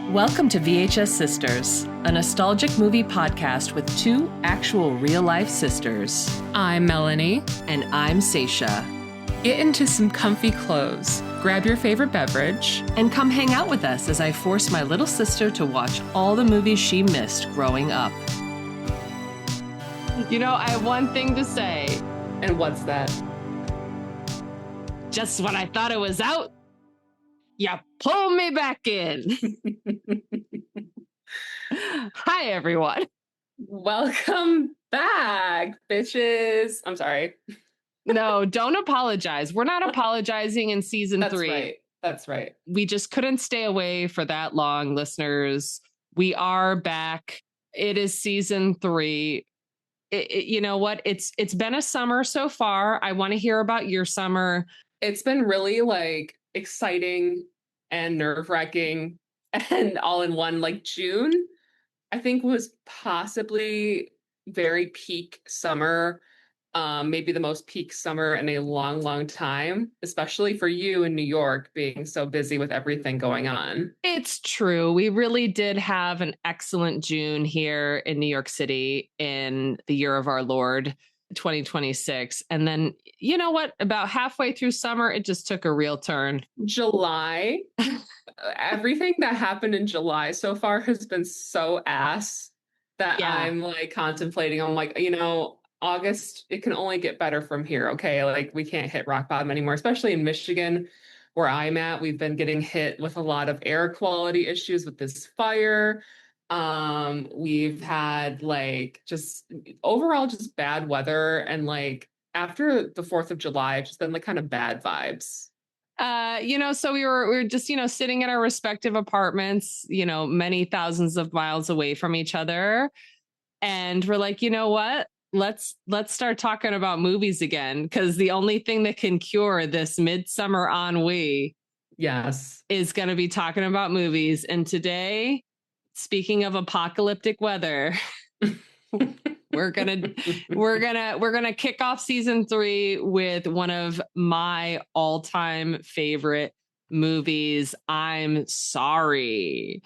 Welcome to VHS Sisters, a nostalgic movie podcast with two actual real-life sisters. I'm Melanie. And I'm Saysha. Get into some comfy clothes, grab your favorite beverage, and come hang out with us as I force my little sister to watch all the movies she missed growing up. You know, I have one thing to say. And what's that? Just when I thought it was out, you pull me back in. Hi, everyone. Welcome back, bitches. I'm sorry. No, don't apologize. We're not apologizing in season 3. Right. That's right. We just couldn't stay away for that long, listeners. We are back. It is season 3. You know what? It's been a summer so far. I want to hear about your summer. It's been really exciting and nerve-wracking and all in one. June, I think, was possibly very peak summer. Maybe the most peak summer in a long, long time, especially for you in New York being so busy with everything going on. It's true. We really did have an excellent June here in New York City in the year of our Lord, 2026. And then, you know what? About halfway through summer, it just took a real turn. July, everything that happened in July so far has been so ass that I'm contemplating. I'm August, it can only get better from here. Okay. We can't hit rock bottom anymore, especially in Michigan, where I'm at. We've been getting hit with a lot of air quality issues with this fire. We've had just overall just bad weather. And after the 4th of July, it's just been kind of bad vibes. So we were just, sitting in our respective apartments, many thousands of miles away from each other. And we're like, you know what? Let's start talking about movies again, because the only thing that can cure this midsummer ennui is going to be talking about movies. And today, speaking of apocalyptic weather, we're gonna kick off season 3 with one of my all-time favorite movies. I'm sorry.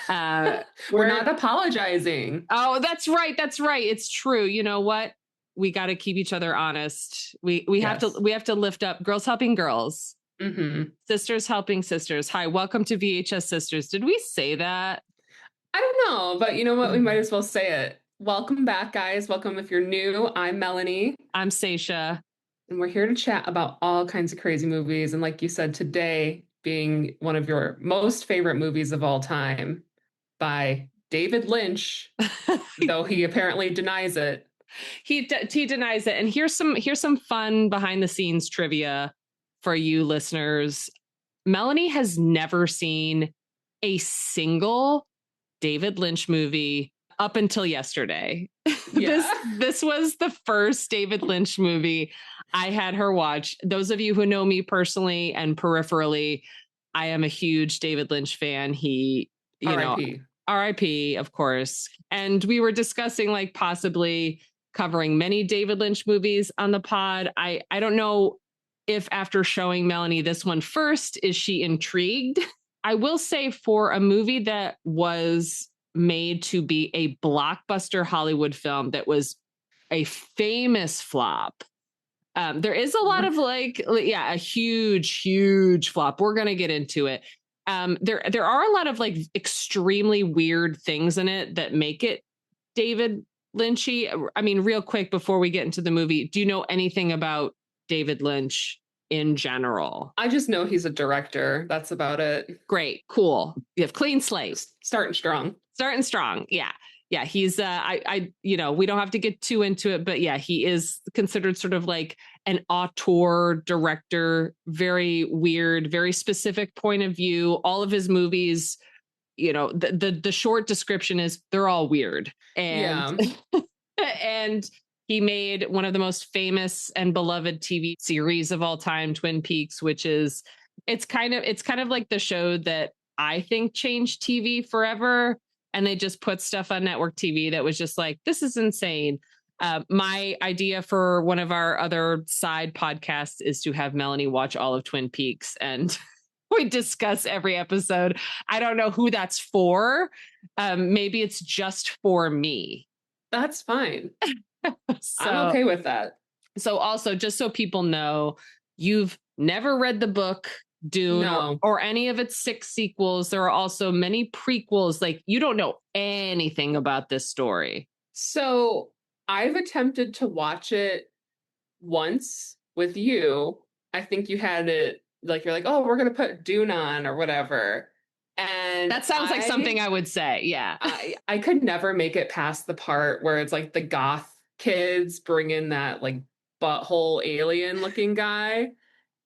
We're not apologizing. Oh, that's right. It's true. You know what? We got to keep each other honest. We have to lift up girls helping girls. Mm-hmm. Sisters helping sisters. Hi, welcome to VHS Sisters. Did we say that? I don't know, but you know what? We might as well say it. Welcome back, guys. Welcome if you're new. I'm Melanie. I'm Saysha. And we're here to chat about all kinds of crazy movies. And like you said, today being one of your most favorite movies of all time by David Lynch, though he apparently denies it. He denies it. And here's some fun behind the scenes trivia for you listeners. Melanie has never seen a single David Lynch movie up until yesterday. Yeah. This was the first David Lynch movie I had her watch. Those of you who know me personally and peripherally, I am a huge David Lynch fan. He, R.I.P., of course. And we were discussing possibly covering many David Lynch movies on the pod. I don't know if after showing Melanie this one first, is she intrigued? I will say, for a movie that was made to be a blockbuster Hollywood film that was a famous flop, there is a lot of a huge flop. We're going to get into it. There are a lot of extremely weird things in it that make it David Lynchy. I mean, real quick before we get into the movie, do you know anything about David Lynch in general? I just know he's a director. That's about it. Great. Cool. You have clean slate. Starting strong. Yeah. Yeah. He's, we don't have to get too into it, but yeah, he is considered sort of an auteur director, very weird, very specific point of view. All of his movies, the short description is they're all weird. And, and he made one of the most famous and beloved TV series of all time, Twin Peaks, which is, it's kind of like the show that I think changed TV forever. And they just put stuff on network TV that was just this is insane. My idea for one of our other side podcasts is to have Melanie watch all of Twin Peaks. And we discuss every episode. I don't know who that's for. Maybe it's just for me. That's fine. So, I'm okay with that. So also, just so people know, you've never read the book Dune or any of its 6 sequels. There are also many prequels. Like, you don't know anything about this story. So I've attempted to watch it once with you. I think you had it, like, you're like, oh, we're going to put Dune on or whatever. And that sounds like something I would say. Yeah. I could never make it past the part where it's like the goth kids bring in that like butthole alien looking guy.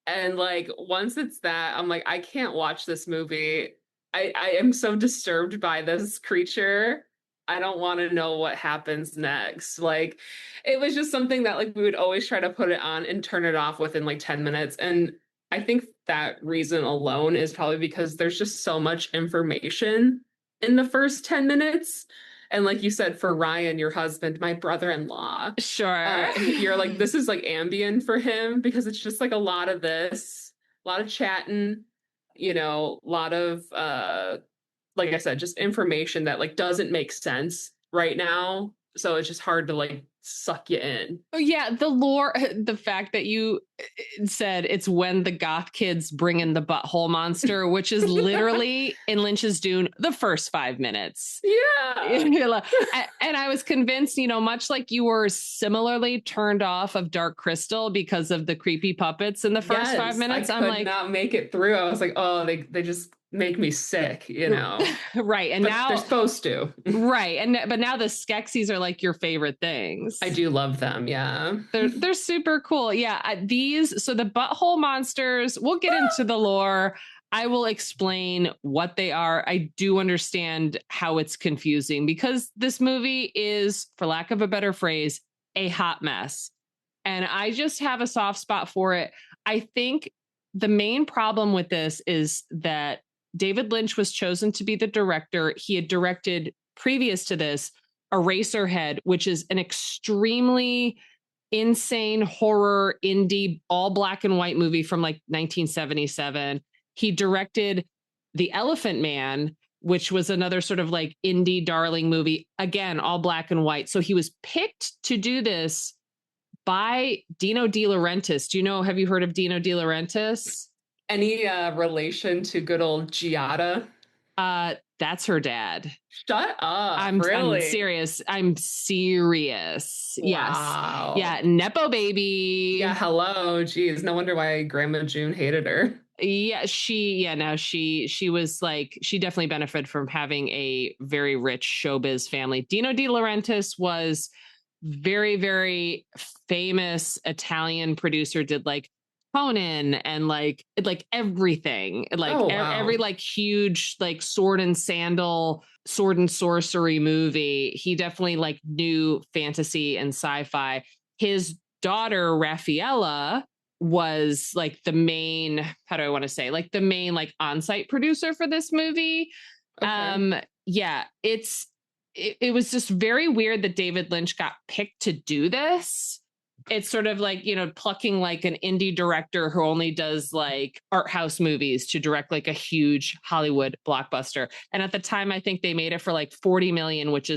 And like, once it's that, I'm like, I can't watch this movie. I am so disturbed by this creature. I don't want to know what happens next. Like, it was just something that like we would always try to put it on and turn it off within like 10 minutes. And I think that reason alone is probably because there's just so much information in the first 10 minutes. And like you said, for Ryan, your husband, my brother-in-law, sure, you're like, this is like Ambien for him, because it's just like a lot of this, a lot of chatting, you know, a lot of, like I said, just information that like doesn't make sense right now. So it's just hard to like suck you in. Oh yeah, the lore, the fact that you said it's when the goth kids bring in the butthole monster, which is literally in Lynch's Dune, the first 5 minutes. Yeah. And I was convinced, you know, much like you were similarly turned off of Dark Crystal because of the creepy puppets in the first 5 minutes. I'm like, not make it through. I was like, oh, they just make me sick, you know. Right. And but now they're supposed to. Right. But now the Skeksis are like your favorite things. I do love them. Yeah. They're super cool. Yeah. So the butthole monsters, we'll get into the lore. I will explain what they are. I do understand how it's confusing because this movie is, for lack of a better phrase, a hot mess. And I just have a soft spot for it. I think the main problem with this is that David Lynch was chosen to be the director. He had directed previous to this Eraserhead, which is an extremely insane horror indie all black and white movie from like 1977. He directed The Elephant Man, which was another sort of like indie darling movie, again all black and white. So he was picked to do this by Dino De Laurentiis. Have you heard of Dino De Laurentiis? Any relation to good old Giada? That's her dad. Shut up. I'm serious. I'm serious. Wow. Yes. Yeah. Nepo baby. Yeah. Hello. Geez. No wonder why Grandma June hated her. Yeah. She was like, she definitely benefited from having a very rich showbiz family. Dino De Laurentiis was very, very famous Italian producer, did like Conan and like everything, like every like huge like sword and sorcery movie. He definitely like knew fantasy and sci-fi. His daughter Raffaella was like the main, how do I want to say, like the main like on-site producer for this movie. Okay. Yeah, it was just very weird that David Lynch got picked to do this. It's sort of like, plucking like an indie director who only does like art house movies to direct like a huge Hollywood blockbuster. And at the time, I think they made it for like 40 million, which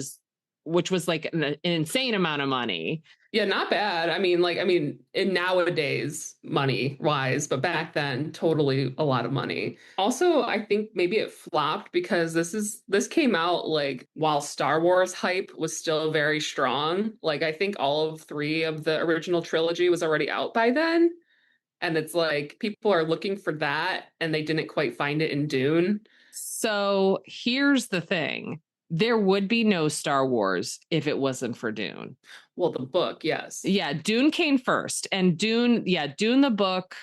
was like an insane amount of money. Yeah, not bad. I mean, in nowadays money wise, but back then, totally a lot of money. Also, I think maybe it flopped because this came out like while Star Wars hype was still very strong. Like, I think all of 3 of the original trilogy was already out by then. And it's like people are looking for that and they didn't quite find it in Dune. So here's the thing. There would be no Star Wars if it wasn't for Dune. Well, the book, yes. Yeah, Dune came first. And Dune the book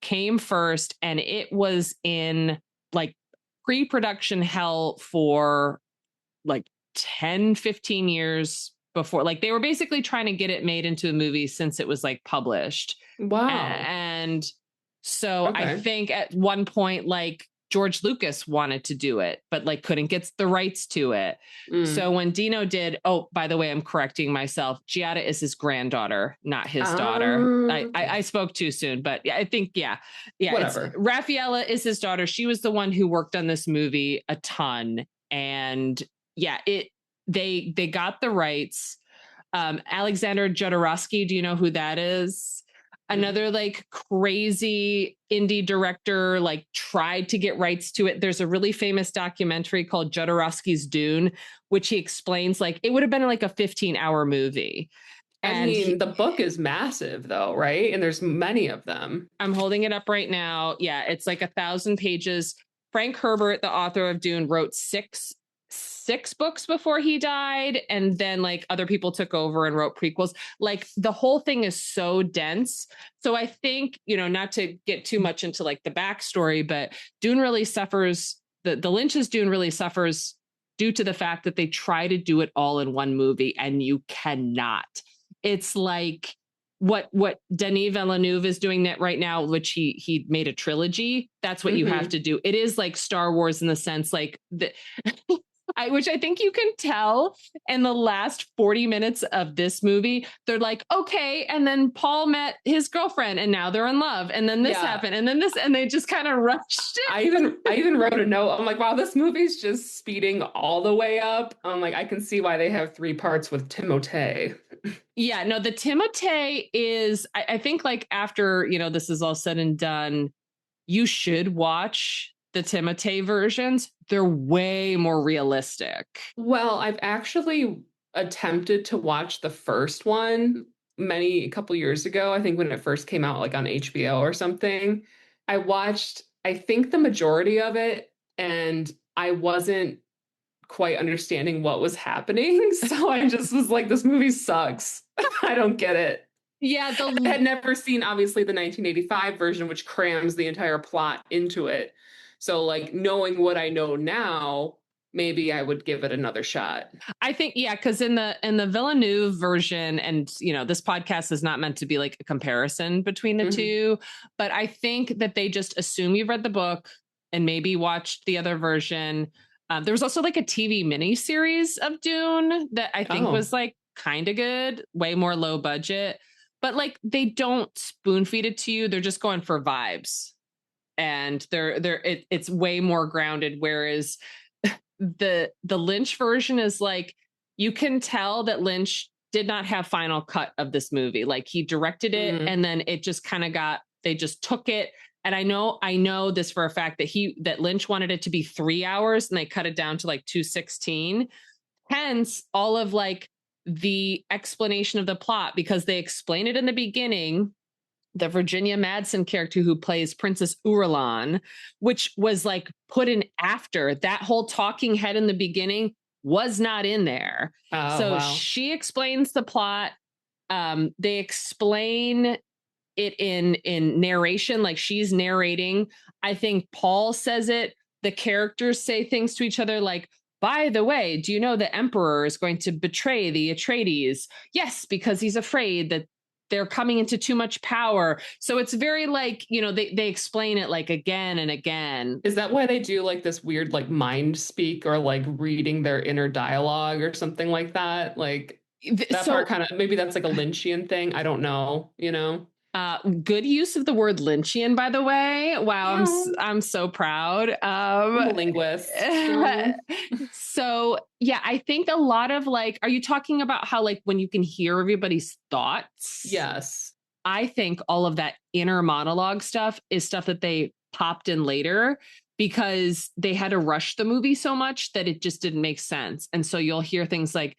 came first. And it was in like pre-production hell for like 10, 15 years before. Like they were basically trying to get it made into a movie since it was like published. Wow. And so okay. I think at one point, like George Lucas wanted to do it, but like couldn't get the rights to it. So when Dino did, oh, by the way, I'm correcting myself. Giada is his granddaughter, not his daughter. I spoke too soon, but I think, whatever. Raffaella is his daughter. She was the one who worked on this movie a ton. And they got the rights. Alexander Jodorowsky, do you know who that is? Another like crazy indie director, like tried to get rights to it. There's a really famous documentary called Jodorowsky's Dune, which he explains like it would have been like a 15-hour movie. And I mean, the book is massive though, right? And there's many of them. I'm holding it up right now. Yeah, it's like 1,000 pages. Frank Herbert, the author of Dune, wrote six books before he died, and then like other people took over and wrote prequels. Like the whole thing is so dense. So I think, not to get too much into like the backstory, but Dune really suffers, the Lynch's Dune really suffers due to the fact that they try to do it all in one movie, and you cannot. It's like what Denis Villeneuve is doing that right now, which he made a trilogy. That's what you have to do. It is like Star Wars in the sense like which I think you can tell in the last 40 minutes of this movie. They're like, okay, and then Paul met his girlfriend and now they're in love, and then this happened, and then this, and they just kind of rushed it. I even wrote a note. I'm like, wow, this movie's just speeding all the way up. I'm like, I can see why they have 3 parts with Timothée. Yeah, no, the Timothée is, I think like after, this is all said and done, you should watch the Timothée versions. They're way more realistic. Well, I've actually attempted to watch the first one a couple years ago. I think when it first came out, like on HBO or something. I watched, I think, the majority of it, and I wasn't quite understanding what was happening. So I just was like, this movie sucks. I don't get it. Yeah, I had never seen, obviously, the 1985 version, which crams the entire plot into it. So, like, knowing what I know now, maybe I would give it another shot. I think, because in the Villeneuve version, and this podcast is not meant to be like a comparison between the two, but I think that they just assume you've read the book and maybe watched the other version. There was also like a TV miniseries of Dune that I think was like kind of good, way more low budget, but like they don't spoon feed it to you. They're just going for vibes. And it's way more grounded. Whereas the Lynch version is like, you can tell that Lynch did not have final cut of this movie. Like he directed it and then it just kind of they just took it. And I know this for a fact that Lynch wanted it to be 3 hours and they cut it down to like 2:16. Hence all of like the explanation of the plot, because they explain it in the beginning. The Virginia Madsen character who plays Princess Irulan, which was like put in after. That whole talking head in the beginning was not in there. She explains the plot. They explain it in narration, like she's narrating. I think Paul says it. The characters say things to each other like, by the way, do you know the Emperor is going to betray the Atreides? Yes, because he's afraid that they're coming into too much power. So it's very like, they explain it like again and again. Is that why they do like this weird like mind speak or like reading their inner dialogue or something like that? Like that part kind of, maybe that's like a Lynchian thing. I don't know, Good use of the word Lynchian, by the way. Wow, I'm so proud. I'm a linguist. So yeah, I think a lot of like, are you talking about how like when you can hear everybody's thoughts? Yes. I think all of that inner monologue stuff is stuff that they popped in later because they had to rush the movie so much that it just didn't make sense. And so you'll hear things like,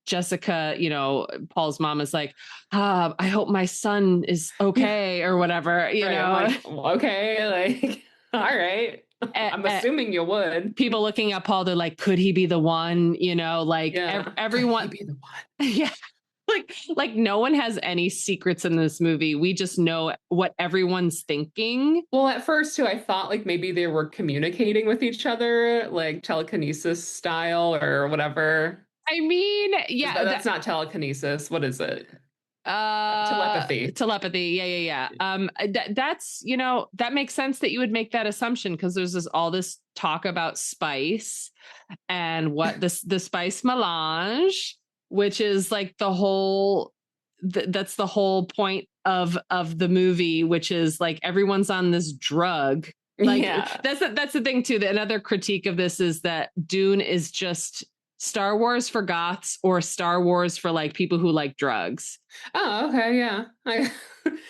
Jessica, Paul's mom is like, I hope my son is okay or whatever, Like, okay, like, all right. I'm assuming you would. People looking at Paul, they're like, could he be the one? Everyone. Could he be the one? Yeah. Like no one has any secrets in this movie. We just know what everyone's thinking. Well, at first too, I thought like maybe they were communicating with each other, like telekinesis style or whatever. I mean, yeah. That's not telekinesis. What is it? Telepathy. Yeah. That's, that makes sense that you would make that assumption, because there's all this talk about spice and what the spice melange, which is like the whole that's the whole point of the movie, which is like everyone's on this drug. Like that's the thing too. Another critique of this is that Dune is just Star Wars for goths, or Star Wars for like people who like drugs. Oh, okay, yeah.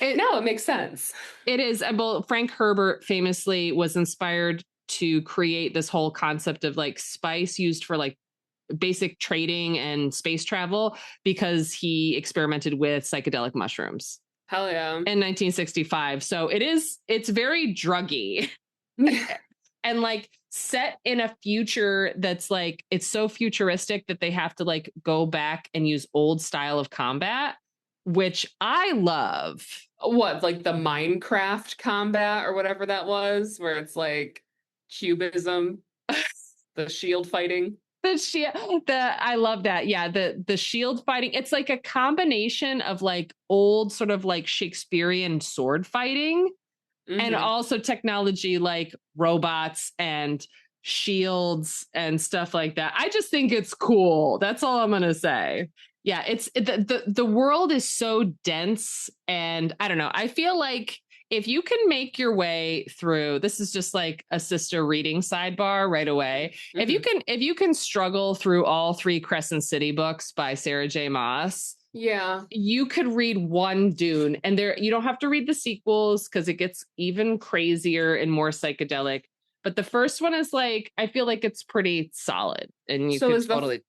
It makes sense. It is. Well, Frank Herbert famously was inspired to create this whole concept of like spice used for like basic trading and space travel, because he experimented with psychedelic mushrooms. Hell yeah. In 1965. So it's very druggy. And like set in a future that's like, it's so futuristic that they have to like go back and use old style of combat, which I love. What, like the Minecraft combat or whatever that was, where it's like cubism, the shield fighting. I love that. Yeah, the shield fighting. It's like a combination of like old sort of like Shakespearean sword fighting, and also technology like robots and shields and stuff like that. I just think it's cool. That's all I'm gonna say. Yeah, the world is so dense, and I don't know. I feel like if you can make your way through, this is just like a sister reading sidebar right away. If you can struggle through all 3 Crescent City books by Sarah J. Maas, you could read one Dune, and you don't have to read the sequels because it gets even crazier and more psychedelic. But the first one is like, I feel like it's pretty solid, and you could totally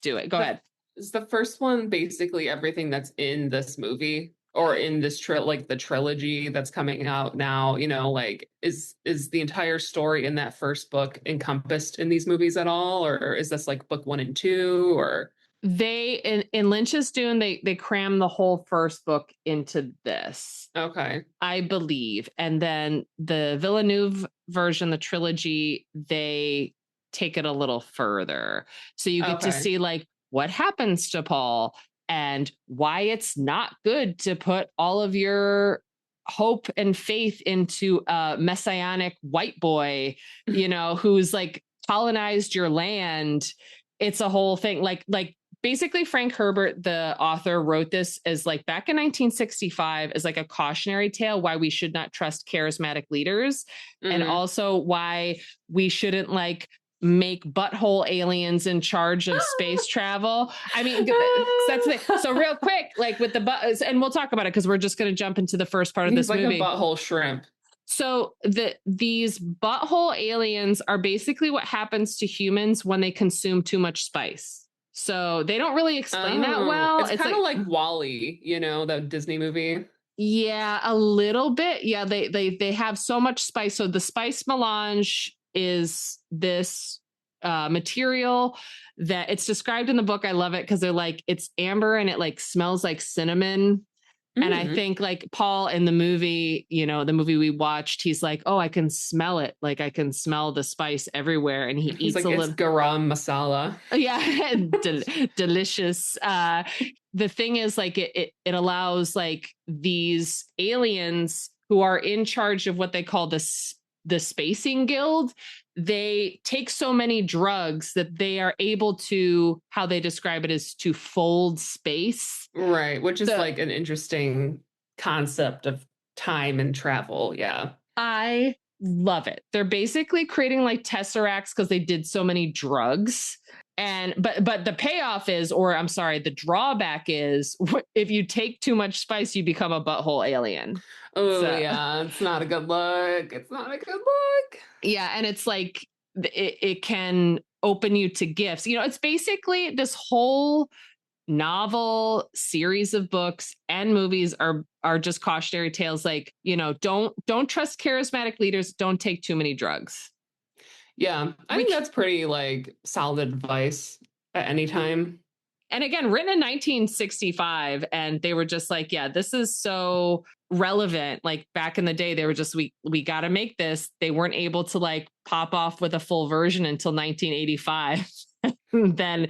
do it. Go ahead. Is the first one basically everything that's in this movie, or in this like the trilogy that's coming out now? Like is the entire story in that first book encompassed in these movies at all, or is this like book 1 and 2, or? They in Lynch's Dune, they cram the whole first book into this. Okay. I believe. And then the Villeneuve version, the trilogy, they take it a little further. So you get to see like what happens to Paul and why it's not good to put all of your hope and faith into a messianic white boy, who's like colonized your land. It's a whole thing. Like basically Frank Herbert, the author, wrote this as like back in 1965 as like a cautionary tale why we should not trust charismatic leaders, and also why we shouldn't like make butthole aliens in charge of space travel. I mean, that's the thing. So real quick, like with the butts, and we'll talk about it because we're just going to jump into the first part of this movie. Like a butthole shrimp. So these butthole aliens are basically what happens to humans when they consume too much spice. So they don't really explain that well. It's kind of like WALL-E, the Disney movie. Yeah, a little bit. Yeah, they have so much spice. So the spice melange is this material that it's described in the book. I love it because they're like, it's amber and it like smells like cinnamon. And I think like Paul in the movie, the movie we watched, he's like, oh, I can smell it. Like I can smell the spice everywhere. And he's eats like, a little garam masala. Yeah. Delicious. The thing is like, it allows like these aliens who are in charge of what they call the spacing guild. They take so many drugs that they are able to, how they describe it is to fold space. Right. Which is like an interesting concept of time and travel. Yeah. I love it. They're basically creating like tesseracts because they did so many drugs. And but the payoff is, or I'm sorry, the drawback is if you take too much spice, you become a butthole alien. Oh, yeah. It's not a good look. It's not a good look. Yeah. And it's like it can open you to gifts. It's basically this whole novel series of books and movies are just cautionary tales. Like, don't trust charismatic leaders. Don't take too many drugs. Yeah, I think that's pretty like solid advice at any time. And again, written in 1965, and they were just like, yeah, this is so relevant. Like back in the day, they were just, we got to make this. They weren't able to like pop off with a full version until 1985. Then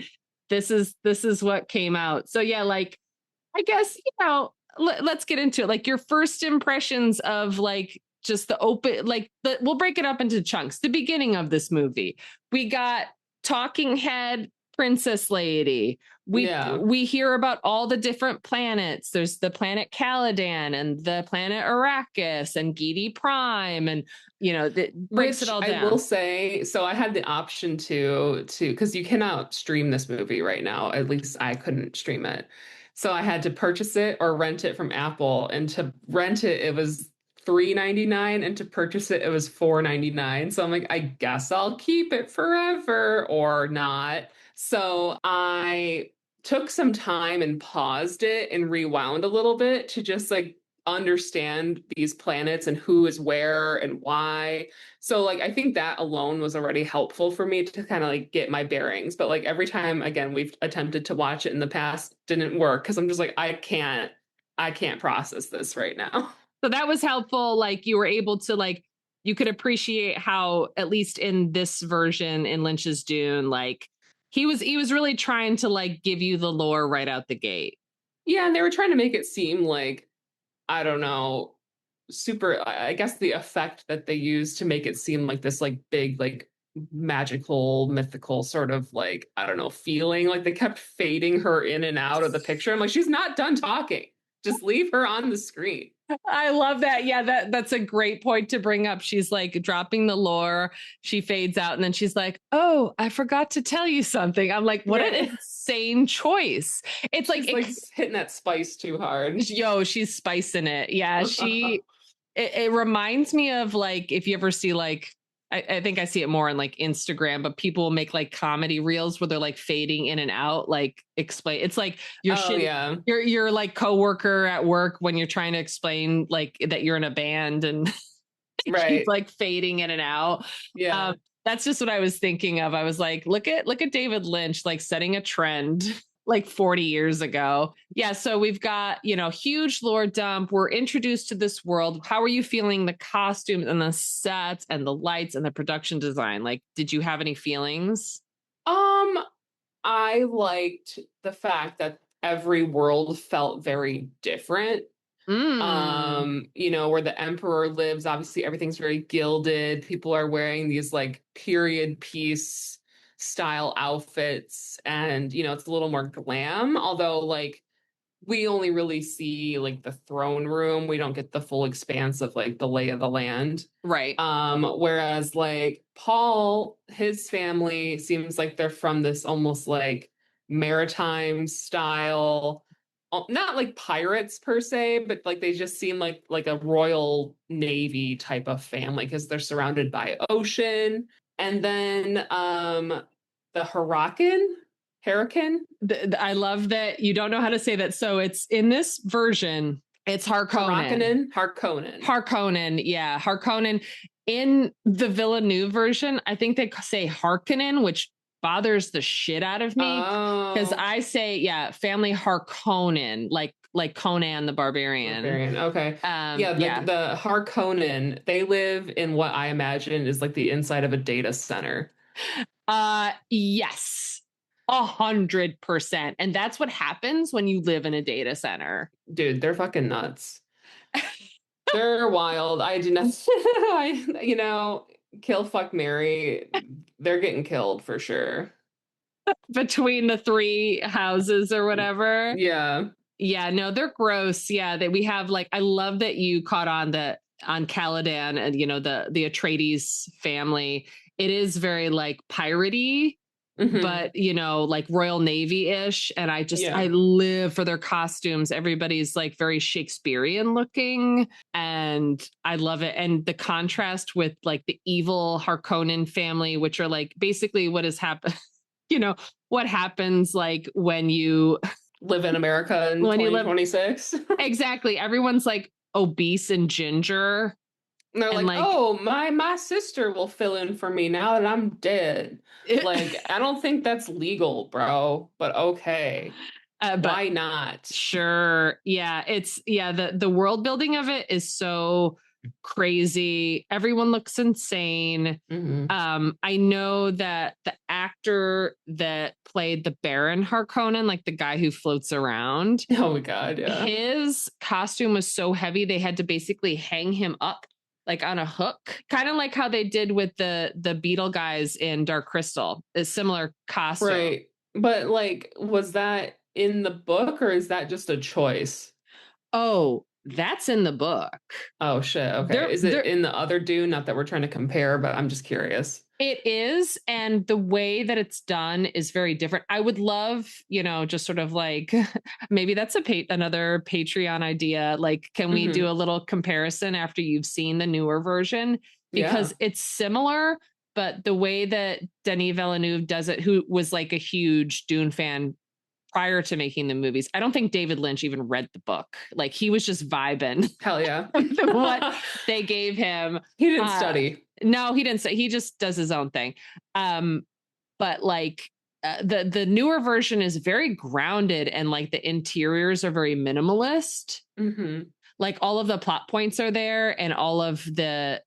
this is what came out. So yeah, like I guess, let's get into it. Like your first impressions of like just the open, like we'll break it up into chunks. The beginning of this movie, we got talking head princess lady. We hear about all the different planets. There's the planet Caladan and the planet Arrakis and Giedi Prime, and that breaks it all down. I will say, so I had the option to because you cannot stream this movie right now. At least I couldn't stream it. So I had to purchase it or rent it from Apple. And to rent it, it was $3.99, and to purchase it, it was $4.99. So I'm like, I guess I'll keep it forever or not. So I took some time and paused it and rewound a little bit to just like understand these planets and who is where and why. So like I think that alone was already helpful for me to kind of like get my bearings. But like every time again we've attempted to watch it in the past, didn't work because I'm just like I can't process this right now. So that was helpful. Like you were able to like you could appreciate how at least in this version in Lynch's Dune, like he was really trying to like give you the lore right out the gate. Yeah, and they were trying to make it seem like I don't know, super, I guess the effect that they used to make it seem like this like big, like magical, mythical sort of like, I don't know, feeling. Like they kept fading her in and out of the picture. I'm like, she's not done talking. Just leave her on the screen. I love that. Yeah, that's a great point to bring up. She's like dropping the lore. She fades out and then she's like, oh, I forgot to tell you something. I'm like, what an insane choice. It's she's hitting that spice too hard. Yo, she's spicing it. Yeah, it reminds me of like, if you ever see like, I think I see it more on like Instagram, but people make like comedy reels where they're like fading in and out, like explain. It's like your like coworker at work when you're trying to explain like that you're in a band and keep like fading in and out. Yeah. That's just what I was thinking of. I was like, look at David Lynch, like setting a trend like 40 years ago. Yeah. So we've got, huge lore dump. We're introduced to this world. How are you feeling the costumes and the sets and the lights and the production design? Like, did you have any feelings? I liked the fact that every world felt very different. Where the emperor lives, obviously everything's very gilded. People are wearing these like period piece style outfits, and it's a little more glam, although like we only really see like the throne room. We don't get the full expanse of like the lay of the land, right? Whereas like Paul, his family seems like they're from this almost like maritime style, not like pirates per se, but like they just seem like a Royal Navy type of family because they're surrounded by ocean. And then the Hurricane. I love that you don't know how to say that. So it's in this version, it's Harkonnen. Harkonnen. Yeah. Harkonnen. In the Villeneuve version, I think they say Harkonnen, which bothers the shit out of me because I say, family Harkonnen, like Conan the Barbarian. Okay. The Harkonnen, they live in what I imagine is like the inside of a data center. Yes, 100%. And that's what happens when you live in a data center. Dude, they're fucking nuts. They're wild. I do not, kill, fuck, marry. They're getting killed for sure. Between the three houses or whatever. Yeah. Yeah, no, they're gross. Yeah, that we have like, I love that you caught on Caladan and, the Atreides family. It is very like piratey, but like Royal Navy-ish. And I live for their costumes. Everybody's like very Shakespearean looking and I love it. And the contrast with like the evil Harkonnen family, which are like basically what has happened, what happens like when you live in America in 2026. Exactly. Everyone's like obese and ginger. And they're like, oh, my sister will fill in for me now that I'm dead. Like, I don't think that's legal, bro, but okay. Why not? Sure. Yeah. The world building of it is so crazy. Everyone looks insane. I know that the actor that played the Baron Harkonnen, like the guy who floats around. Oh my God, yeah. His costume was so heavy they had to basically hang him up like on a hook, kind of like how they did with the Beetle guys in Dark Crystal. A similar costume. Right. But like, was that in the book or is that just a choice? Oh, that's in the book. Oh shit. Okay. Is it in the other Dune? Not that we're trying to compare, but I'm just curious. It is, and the way that it's done is very different. I would love, just sort of like maybe that's another Patreon idea. Like, can we do a little comparison after you've seen the newer version? Because it's similar, but the way that Denis Villeneuve does it, who was like a huge Dune fan prior to making the movies. I don't think David Lynch even read the book. Like, he was just vibing. Hell yeah. What they gave him. He didn't study. No, he didn't say. He just does his own thing. But like the newer version is very grounded, and like the interiors are very minimalist. Like all of the plot points are there, and all of the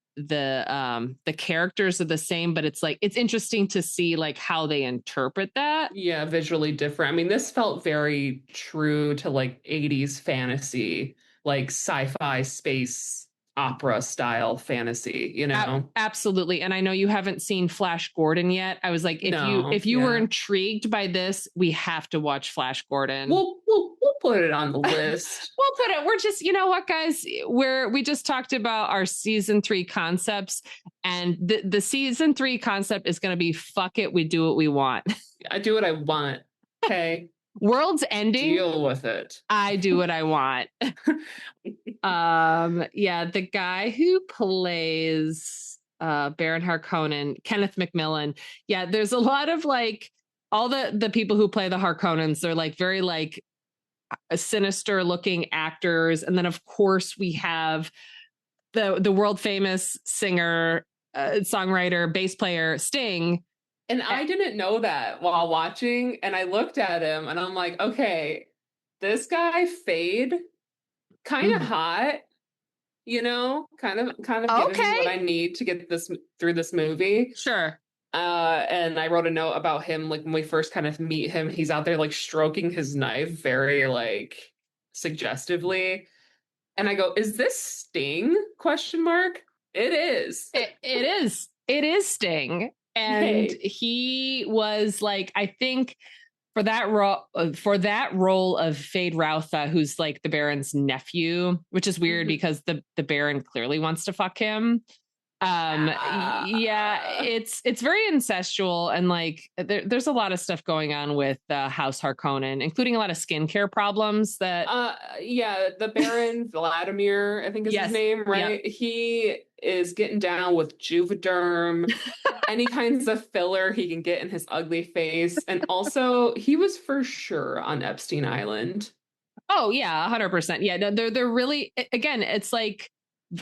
characters are the same, but it's like it's interesting to see like how they interpret that. Yeah, visually different. I mean, this felt very true to like 80s fantasy, like sci-fi space opera style fantasy, Absolutely. And I know you haven't seen Flash Gordon yet. I was like, if you were intrigued by this, we have to watch Flash Gordon. We'll put it on the list. We're just, you know what, guys, we just talked about our season 3 concepts, and the season 3 concept is going to be fuck it, we do what we want. I do what I want. Okay. World's ending. Deal with it. I do what I want. The guy who plays Baron Harkonnen, Kenneth McMillan. Yeah, there's a lot of like all the people who play the Harkonnens, they're like very like sinister looking actors. And then of course we have the world famous singer, songwriter, bass player Sting. And I didn't know that while watching, and I looked at him and I'm like, okay, this guy Fade, kind of hot, kind of getting what I need to get this through this movie. Sure. And I wrote a note about him, like when we first kind of meet him, he's out there like stroking his knife very like suggestively. And I go, is this Sting? ? It is. It is Sting. And he was like, I think for that role of Fade Rautha, who's like the Baron's nephew, which is weird because the Baron clearly wants to fuck him. It's very incestual, and like there's a lot of stuff going on with House Harkonnen, including a lot of skincare problems that the Baron Vladimir, I think is his name, right? Yep. He is getting down with Juvederm, any kinds of filler he can get in his ugly face, and also he was for sure on Epstein Island. Oh yeah, 100%. Yeah, no, they're really, again, it's like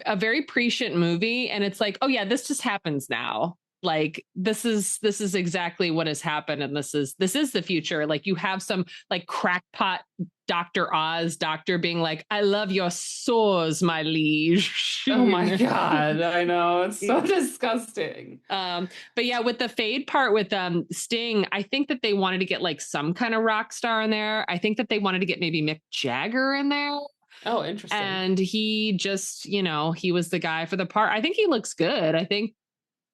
a very prescient movie, and it's like, oh yeah, this just happens now. Like this is exactly what has happened, and this is the future. Like you have some like crackpot Dr. Oz doctor being like, I love your sores, my liege. Oh my God, I know, it's so disgusting. But yeah, with the Fade part with Sting, I think that they wanted to get like some kind of rock star in there. I think that they wanted to get maybe Mick Jagger in there. Oh, interesting. And he just, he was the guy for the part. I think he looks good. I think,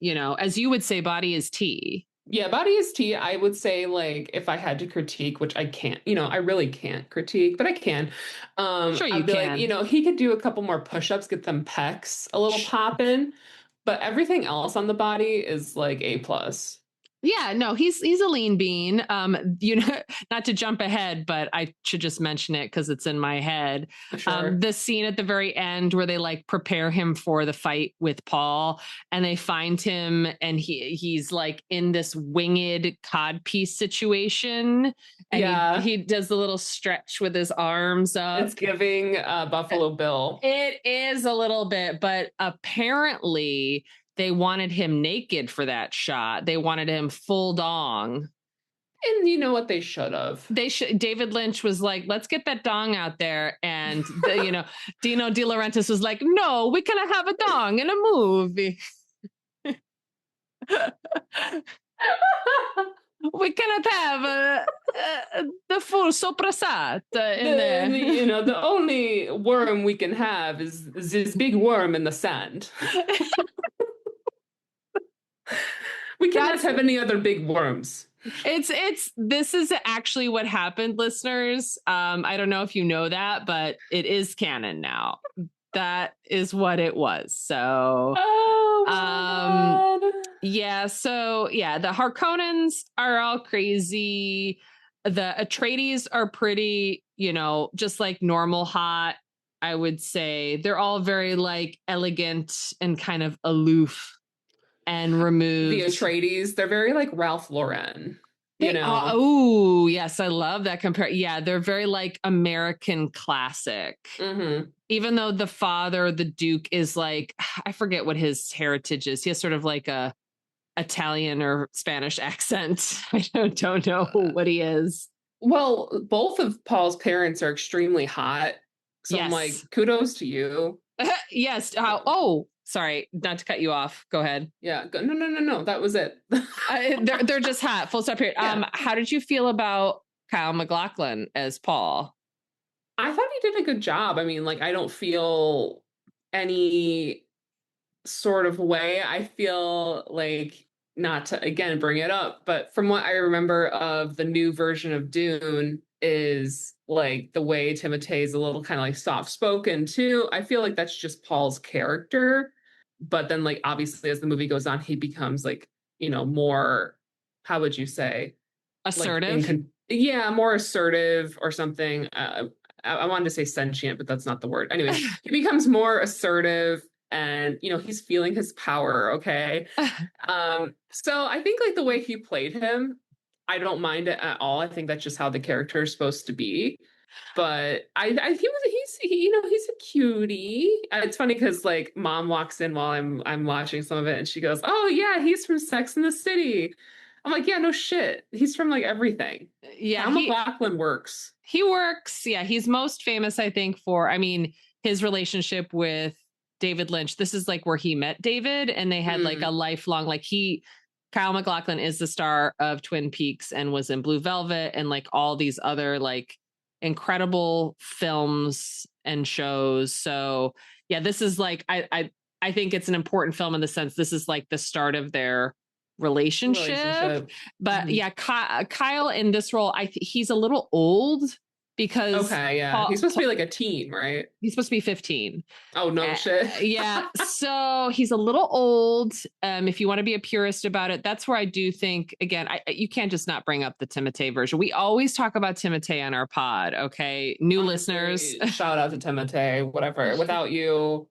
as you would say, body is tea. Yeah, body is tea. I would say, like, if I had to critique, which I can't, I really can't critique, but I can. Sure you I'd be can. like, he could do a couple more push-ups, get them pecs a little popping, but everything else on the body is like A+. Yeah, no, he's a lean bean. Not to jump ahead, but I should just mention it because it's in my head. Sure. The scene at the very end where they like prepare him for the fight with Paul, and they find him, and he's like in this winged codpiece situation, and he does the little stretch with his arms up. It's giving Buffalo Bill. It is a little bit, but apparently they wanted him naked for that shot. They wanted him full dong. And you know what, they should have. David Lynch was like, let's get that dong out there. And, Dino De Laurentiis was like, no, we cannot have a dong in a movie. We cannot have the full soprasat in there. The only worm we can have is this big worm in the sand. We cannot have any other big worms. This is actually what happened, listeners. I don't know if you know that, but it is canon now. That is what it was. So, God. Yeah. So yeah, the Harkonnens are all crazy. The Atreides are pretty, just like normal hot. I would say they're all very like elegant and kind of aloof and removed. The Atreides, they're very like Ralph Lauren. Oh, yes, I love that compare. Yeah, they're very like American classic. Mm-hmm. Even though the father, the Duke, is like, I forget what his heritage is. He has sort of like a Italian or Spanish accent. I don't know what he is. Well, both of Paul's parents are extremely hot. So yes. I'm like, kudos to you. Yes. Sorry, not to cut you off. Go ahead. Yeah. No. That was it. They're just hot. Full stop here. Yeah. How did you feel about Kyle MacLachlan as Paul? I thought he did a good job. I mean, like, I don't feel any sort of way. I feel like, not to again bring it up, but from what I remember of the new version of Dune, is like the way Timothée is a little kind of like soft spoken too. I feel like that's just Paul's character. But then, like, obviously, as the movie goes on, he becomes like, more, how would you say? Assertive? Like, more assertive or something. I wanted to say sentient, but that's not the word. Anyway, he becomes more assertive and, he's feeling his power. Okay. So I think like the way he played him, I don't mind it at all. I think that's just how the character is supposed to be. But he's a cutie. It's funny because like mom walks in while I'm watching some of it and she goes, "Oh yeah, he's from Sex and the City." I'm like, yeah, no shit. He's from like everything. Yeah, MacLachlan works. He works. Yeah, he's most famous, I think, for his relationship with David Lynch. This is like where he met David, and they had like a lifelong Kyle MacLachlan is the star of Twin Peaks and was in Blue Velvet and like all these other like incredible films and shows. So yeah, this is like I think it's an important film in the sense this is like the start of their relationship. But yeah, Kyle in this role, he's a little old because he's supposed to be like a teen, right? He's supposed to be 15. Oh no shit. Yeah, so he's a little old. If you want to be a purist about it, that's where I do think again, you can't just not bring up the Timothée version. We always talk about Timothée on our pod. Okay, new listeners, shout out to Timothée. Whatever. Without you,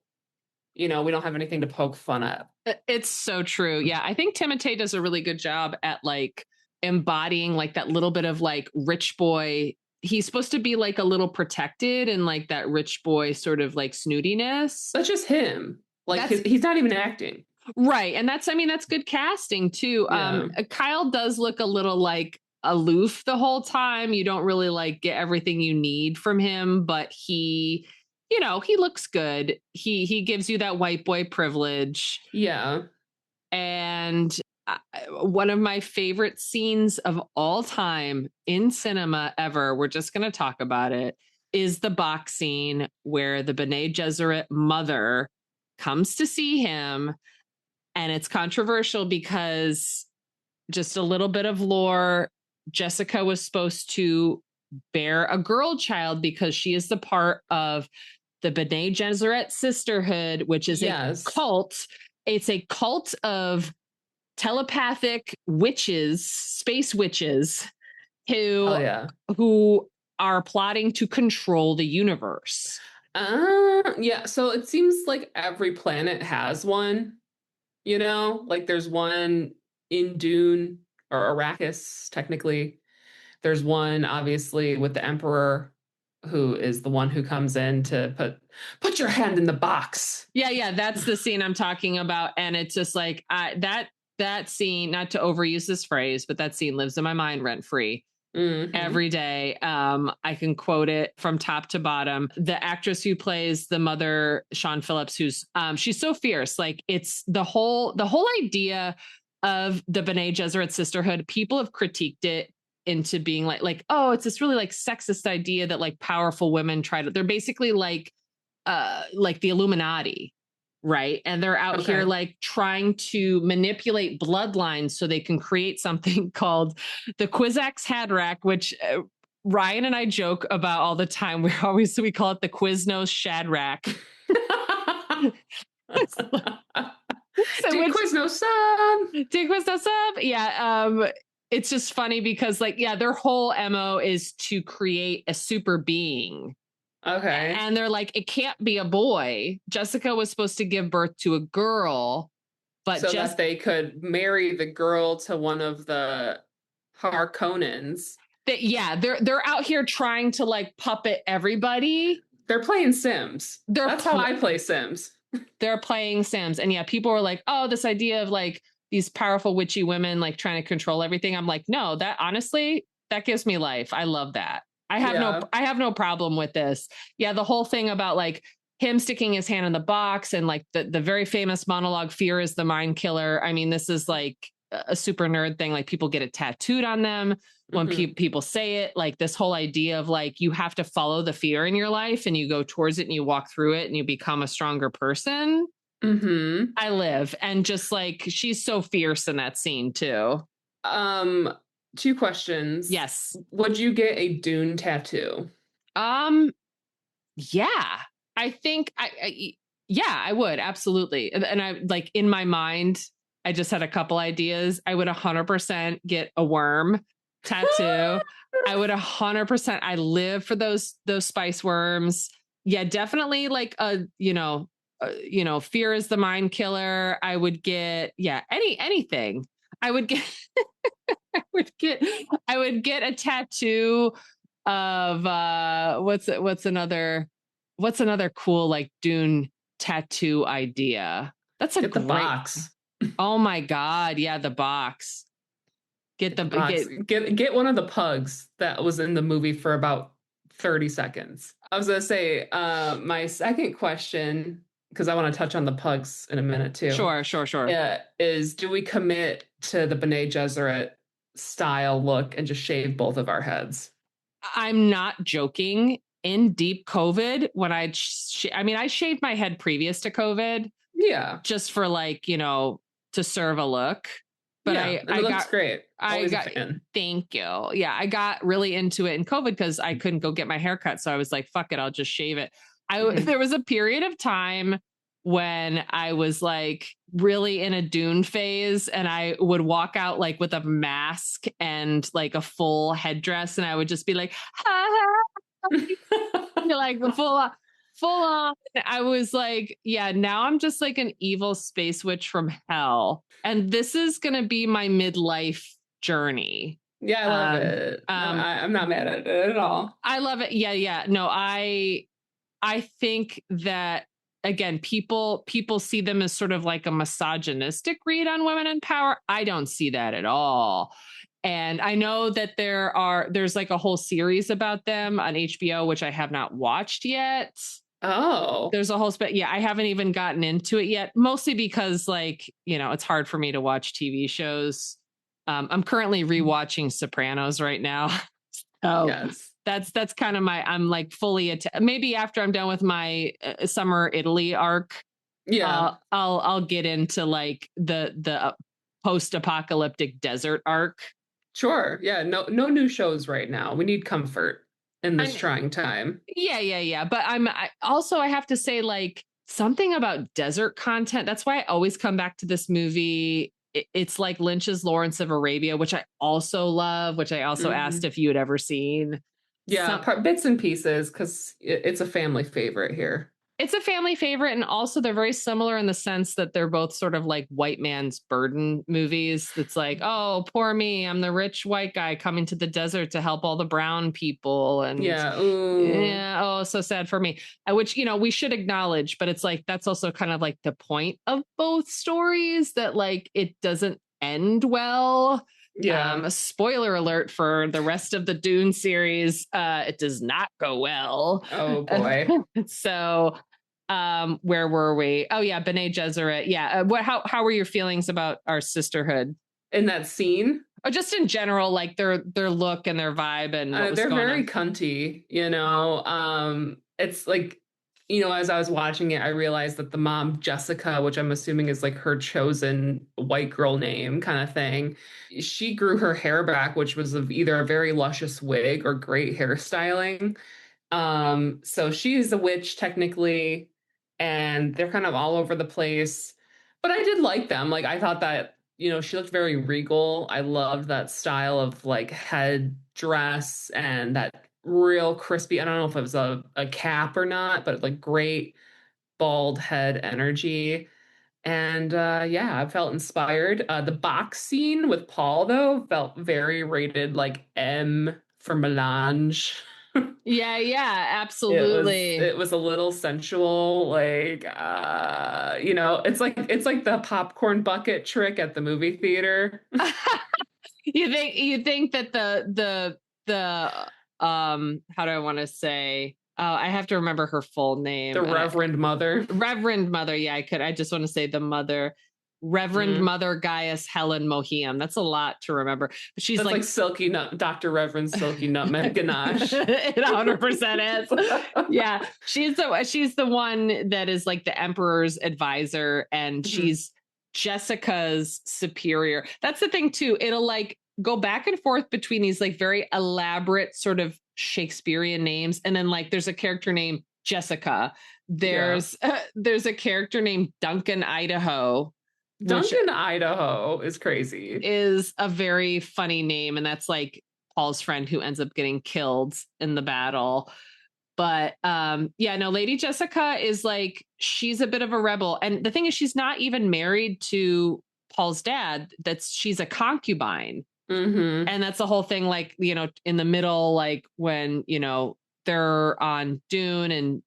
we don't have anything to poke fun at. It's so true. Yeah, I think Timothée does a really good job at like embodying like that little bit of like rich boy. He's supposed to be like a little protected and like that rich boy sort of like snootiness. That's just him. Like he's not even acting. Right. And that's good casting too. Yeah. Kyle does look a little like aloof the whole time. You don't really like get everything you need from him, but he looks good. He gives you that white boy privilege. Yeah. And one of my favorite scenes of all time in cinema ever, we're just going to talk about it, is the box scene where the Bene Gesserit mother comes to see him. And it's controversial because just a little bit of lore, Jessica was supposed to bear a girl child because she is the part of the Bene Gesserit sisterhood, which is a cult. It's a cult of telepathic witches, space witches, who are plotting to control the universe. Yeah. So it seems like every planet has one. Like there's one in Dune or Arrakis, technically. There's one, obviously, with the Emperor, who is the one who comes in to put your hand in the box. Yeah, that's the scene I'm talking about. And it's just like that that scene, not to overuse this phrase, but that scene lives in my mind rent free. Every day. I can quote it from top to bottom. The actress who plays the mother, Sean Phillips, who's she's so fierce. Like, it's the whole idea of the B'nai Gesserit sisterhood. People have critiqued it into being like, oh, it's this really like sexist idea that like powerful women they're basically like the Illuminati. Right. And they're out here like trying to manipulate bloodlines so they can create something called the Kwisatz Haderach, which Ryan and I joke about all the time. We call it the Quiznos Shadrach. Quiznos sub. Yeah. It's just funny because like, yeah, their whole MO is to create a super being. Okay. And they're like, it can't be a boy. Jessica was supposed to give birth to a girl, but so that they could marry the girl to one of the Harkonnens. They're out here trying to like puppet everybody. They're playing Sims. That's how I play Sims. They're playing Sims. And yeah, people were like, oh, this idea of like these powerful witchy women like trying to control everything. I'm like, no, that honestly, that gives me life. I love that. I have no problem with this. Yeah, the whole thing about like him sticking his hand in the box and like the very famous monologue, fear is the mind killer. I mean, this is like a super nerd thing. Like people get it tattooed on them when people say it. Like this whole idea of like you have to follow the fear in your life and you go towards it and you walk through it and you become a stronger person. I live. And just like she's so fierce in that scene too. 2 questions. Yes. Would you get a Dune tattoo? Yeah, I think I would. Absolutely. And I like in my mind, I just had a couple ideas. I would 100% get a worm tattoo. I would 100%. I live for those spice worms. Yeah, definitely like fear is the mind killer. I would get, anything. I would get I would get a tattoo of what's another cool like Dune tattoo idea. That's a great box. Oh my God. Yeah, the box. Get one of the pugs that was in the movie for about 30 seconds. I was gonna say my second question, because I want to touch on the pugs in a minute too. Sure. Yeah, is do we commit to the B'nai Gesserit style look and just shave both of our heads? I'm not joking. In deep COVID, when I shaved my head previous to COVID. Yeah. Just for like, to serve a look. But it looks great. Thank you. Yeah, I got really into it in COVID because I couldn't go get my hair cut. So I was like, fuck it, I'll just shave it. There was a period of time when I was like really in a Dune phase and I would walk out like with a mask and like a full headdress and I would just be like, like full on. I was like, yeah, now I'm just like an evil space witch from hell. And this is going to be my midlife journey. Yeah, I love it. I'm not mad at it at all. I love it. Yeah. No, I think that, again, people see them as sort of like a misogynistic read on women in power. I don't see that at all. And I know that there's like a whole series about them on HBO, which I have not watched yet. Oh, there's a whole I haven't even gotten into it yet, mostly because like, it's hard for me to watch TV shows. I'm currently rewatching Sopranos right now. So yes. That's kind of I'm like fully maybe after I'm done with my summer Italy arc. Yeah. I'll get into like the post-apocalyptic desert arc. Sure. Yeah. No new shows right now. We need comfort in this trying time. Yeah. But I have to say like something about desert content. That's why I always come back to this movie. It's like Lynch's Lawrence of Arabia, which I also love, which I also asked if you had ever seen. Yeah, bits and pieces, because it's a family favorite here. It's a family favorite, and also they're very similar in the sense that they're both sort of like white man's burden movies. It's like, oh, poor me, I'm the rich white guy coming to the desert to help all the brown people, and oh, so sad for me. Which we should acknowledge, but it's like that's also kind of like the point of both stories, that like it doesn't end well. Yeah. A spoiler alert for the rest of the Dune series. It does not go well. Oh boy. So where were we? Oh yeah, Bene Gesserit. Yeah. How were your feelings about our sisterhood in that scene? Oh, just in general, like their look and their vibe and what was they're going very on. cunty, it's like, as I was watching it, I realized that the mom, Jessica, which I'm assuming is like her chosen white girl name kind of thing, she grew her hair back, which was of either a very luscious wig or great hairstyling. So she's a witch technically, and they're kind of all over the place. But I did like them. Like I thought that, she looked very regal. I loved that style of like head dress and that real crispy, I don't know if it was a cap or not, but like great bald head energy. And yeah, I felt inspired. The box scene with Paul, though, felt very rated like M for melange. Yeah, absolutely. It was a little sensual, like it's like the popcorn bucket trick at the movie theater. You think that the how do I want to say? I have to remember her full name. The Reverend Mother. Reverend Mother. Yeah, I just want to say the mother. Reverend Mother Gaius Helen Mohiam. That's a lot to remember. But she's like Silky Nut, Dr. Reverend Silky Nutmeg Ganache. It 100% is. Yeah, she's the one that is like the Emperor's advisor, and she's Jessica's superior. That's the thing too. It'll like go back and forth between these like very elaborate sort of Shakespearean names, and then like there's a character named Jessica. There's a character named Duncan Idaho. Duncan Idaho is crazy. Is a very funny name, and that's like Paul's friend who ends up getting killed in the battle. But Lady Jessica is like, she's a bit of a rebel. And the thing is, she's not even married to Paul's dad. She's a concubine. Mm-hmm. And that's the whole thing, like, in the middle, like when, they're on Dune and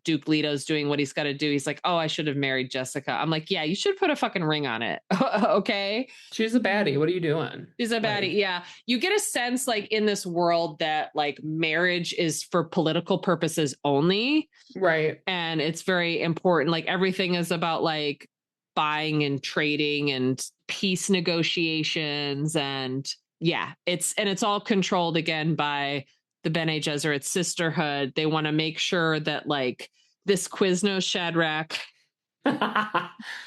Duke Leto's doing what he's got to do. He's like, oh, I should have married Jessica. I'm like, yeah, you should put a fucking ring on it. Okay. She's a baddie. What are you doing? She's a baddie. Yeah. You get a sense like in this world that like marriage is for political purposes only. Right. And it's very important. Like everything is about like buying and trading and peace negotiations. And yeah, it's all controlled again by the Bene Gesserit sisterhood. They want to make sure that like this Quiznos Shadrach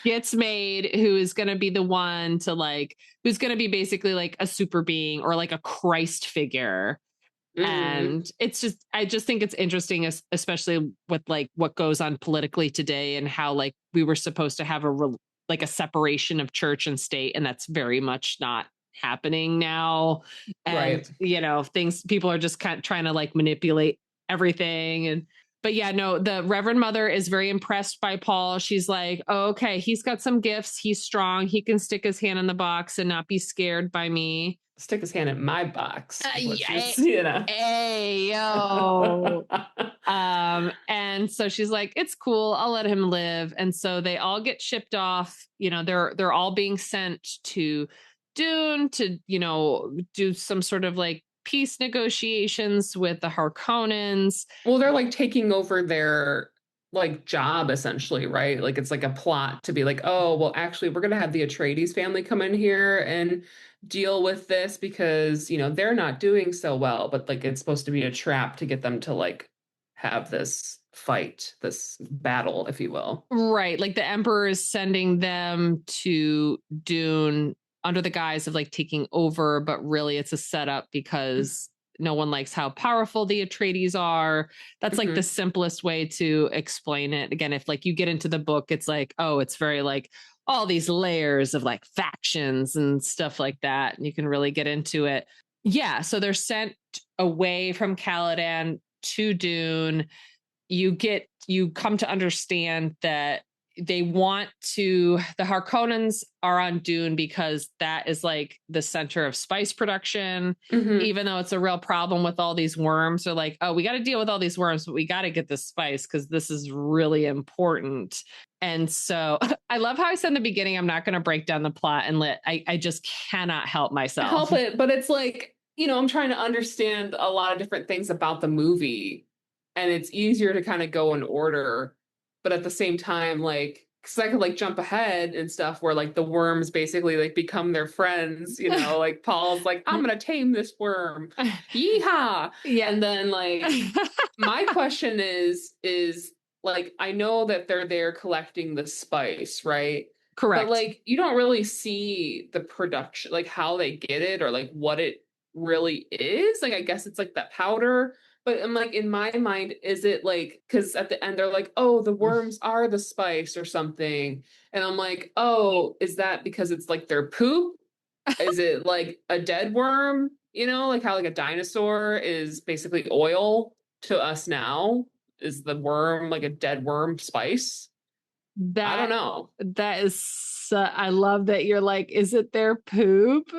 gets made, who is going to be the one to like, who's going to be basically like a super being or like a Christ figure. And I just think it's interesting, especially with like what goes on politically today and how like we were supposed to have a separation of church and state. And that's very much not happening now. And people are just kind of trying to like manipulate everything. But yeah, no, the Reverend Mother is very impressed by Paul. She's like, oh, okay, he's got some gifts, he's strong, he can stick his hand in the box and not be scared by me. Stick his hand in my box. Hey, yo. And so she's like, it's cool, I'll let him live. And so they all get shipped off. They're all being sent to Dune to, do some sort of like peace negotiations with the Harkonnens. Well, they're like taking over their like job essentially, right? Like it's like a plot to be like, oh, well, actually, we're going to have the Atreides family come in here and deal with this because, they're not doing so well, but like it's supposed to be a trap to get them to like have this fight, this battle, if you will. Right. Like the Emperor is sending them to Dune under the guise of like taking over, but really it's a setup because no one likes how powerful the Atreides are. That's like the simplest way to explain it. Again, if like you get into the book, it's like, oh, it's very like all these layers of like factions and stuff like that. And you can really get into it. Yeah. So they're sent away from Caladan to Dune. You come to understand that they want to, the Harkonnens are on Dune because that is like the center of spice production, even though it's a real problem with all these worms. They're like, oh, we got to deal with all these worms, but we got to get the spice because this is really important. And so I love how I said in the beginning, I'm not going to break down the plot and I just cannot help myself. Help it. But it's like, you know, I'm trying to understand a lot of different things about the movie, and it's easier to kind of go in order. But at the same time, like, because I could like jump ahead and stuff where like the worms basically like become their friends, you know, like Paul's like, I'm gonna tame this worm. Yeehaw. Yeah. And then like my question is like, I know that they're there collecting the spice, right? Correct. But like you don't really see the production, like how they get it or like what it really is. Like I guess it's like that powder. But I'm like, in my mind, is it like, because at the end they're like, oh, the worms are the spice or something. And I'm like, oh, is that because it's like their poop? Is it like a dead worm? You know, like how like a dinosaur is basically oil to us now. Is the worm like a dead worm spice? I don't know. That is, I love that you're like, is it their poop?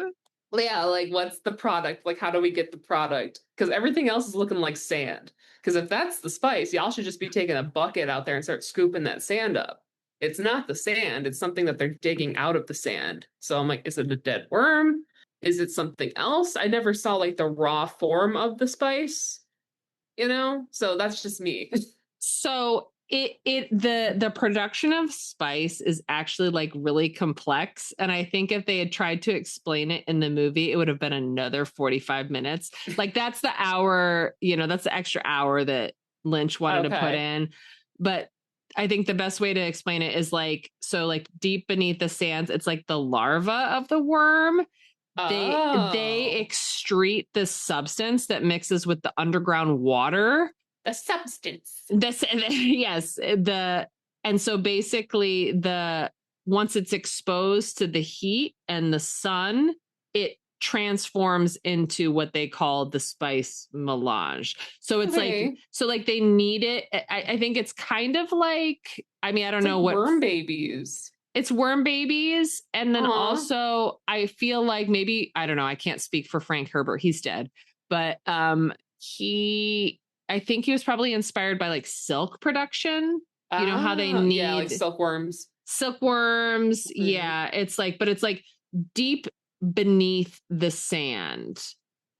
Yeah, like what's the product? Like, how do we get the product? Because everything else is looking like sand. Because if that's the spice, y'all should just be taking a bucket out there and start scooping that sand up. It's not the sand, it's something that they're digging out of the sand. So I'm like, is it a dead worm? Is it something else? I never saw like the raw form of the spice, you know? So that's just me. So the production of spice is actually like really complex. And I think if they had tried to explain it in the movie, it would have been another 45 minutes. Like that's the hour, you know, that's the extra hour that Lynch wanted to put in. But I think the best way to explain it is like, so like deep beneath the sands, it's like the larva of the worm. They excrete this substance that mixes with the underground water. The substance. Yes. And so basically once it's exposed to the heat and the sun, it transforms into what they call the spice melange. So it's like they need it. I think it's kind of like, I mean, I don't know what worm babies. It's worm babies. And then also I feel like maybe, I don't know, I can't speak for Frank Herbert. He's dead, but I think he was probably inspired by like silk production. You know how they need like silkworms. Silkworms. Mm-hmm. Yeah. It's like, but it's like deep beneath the sand.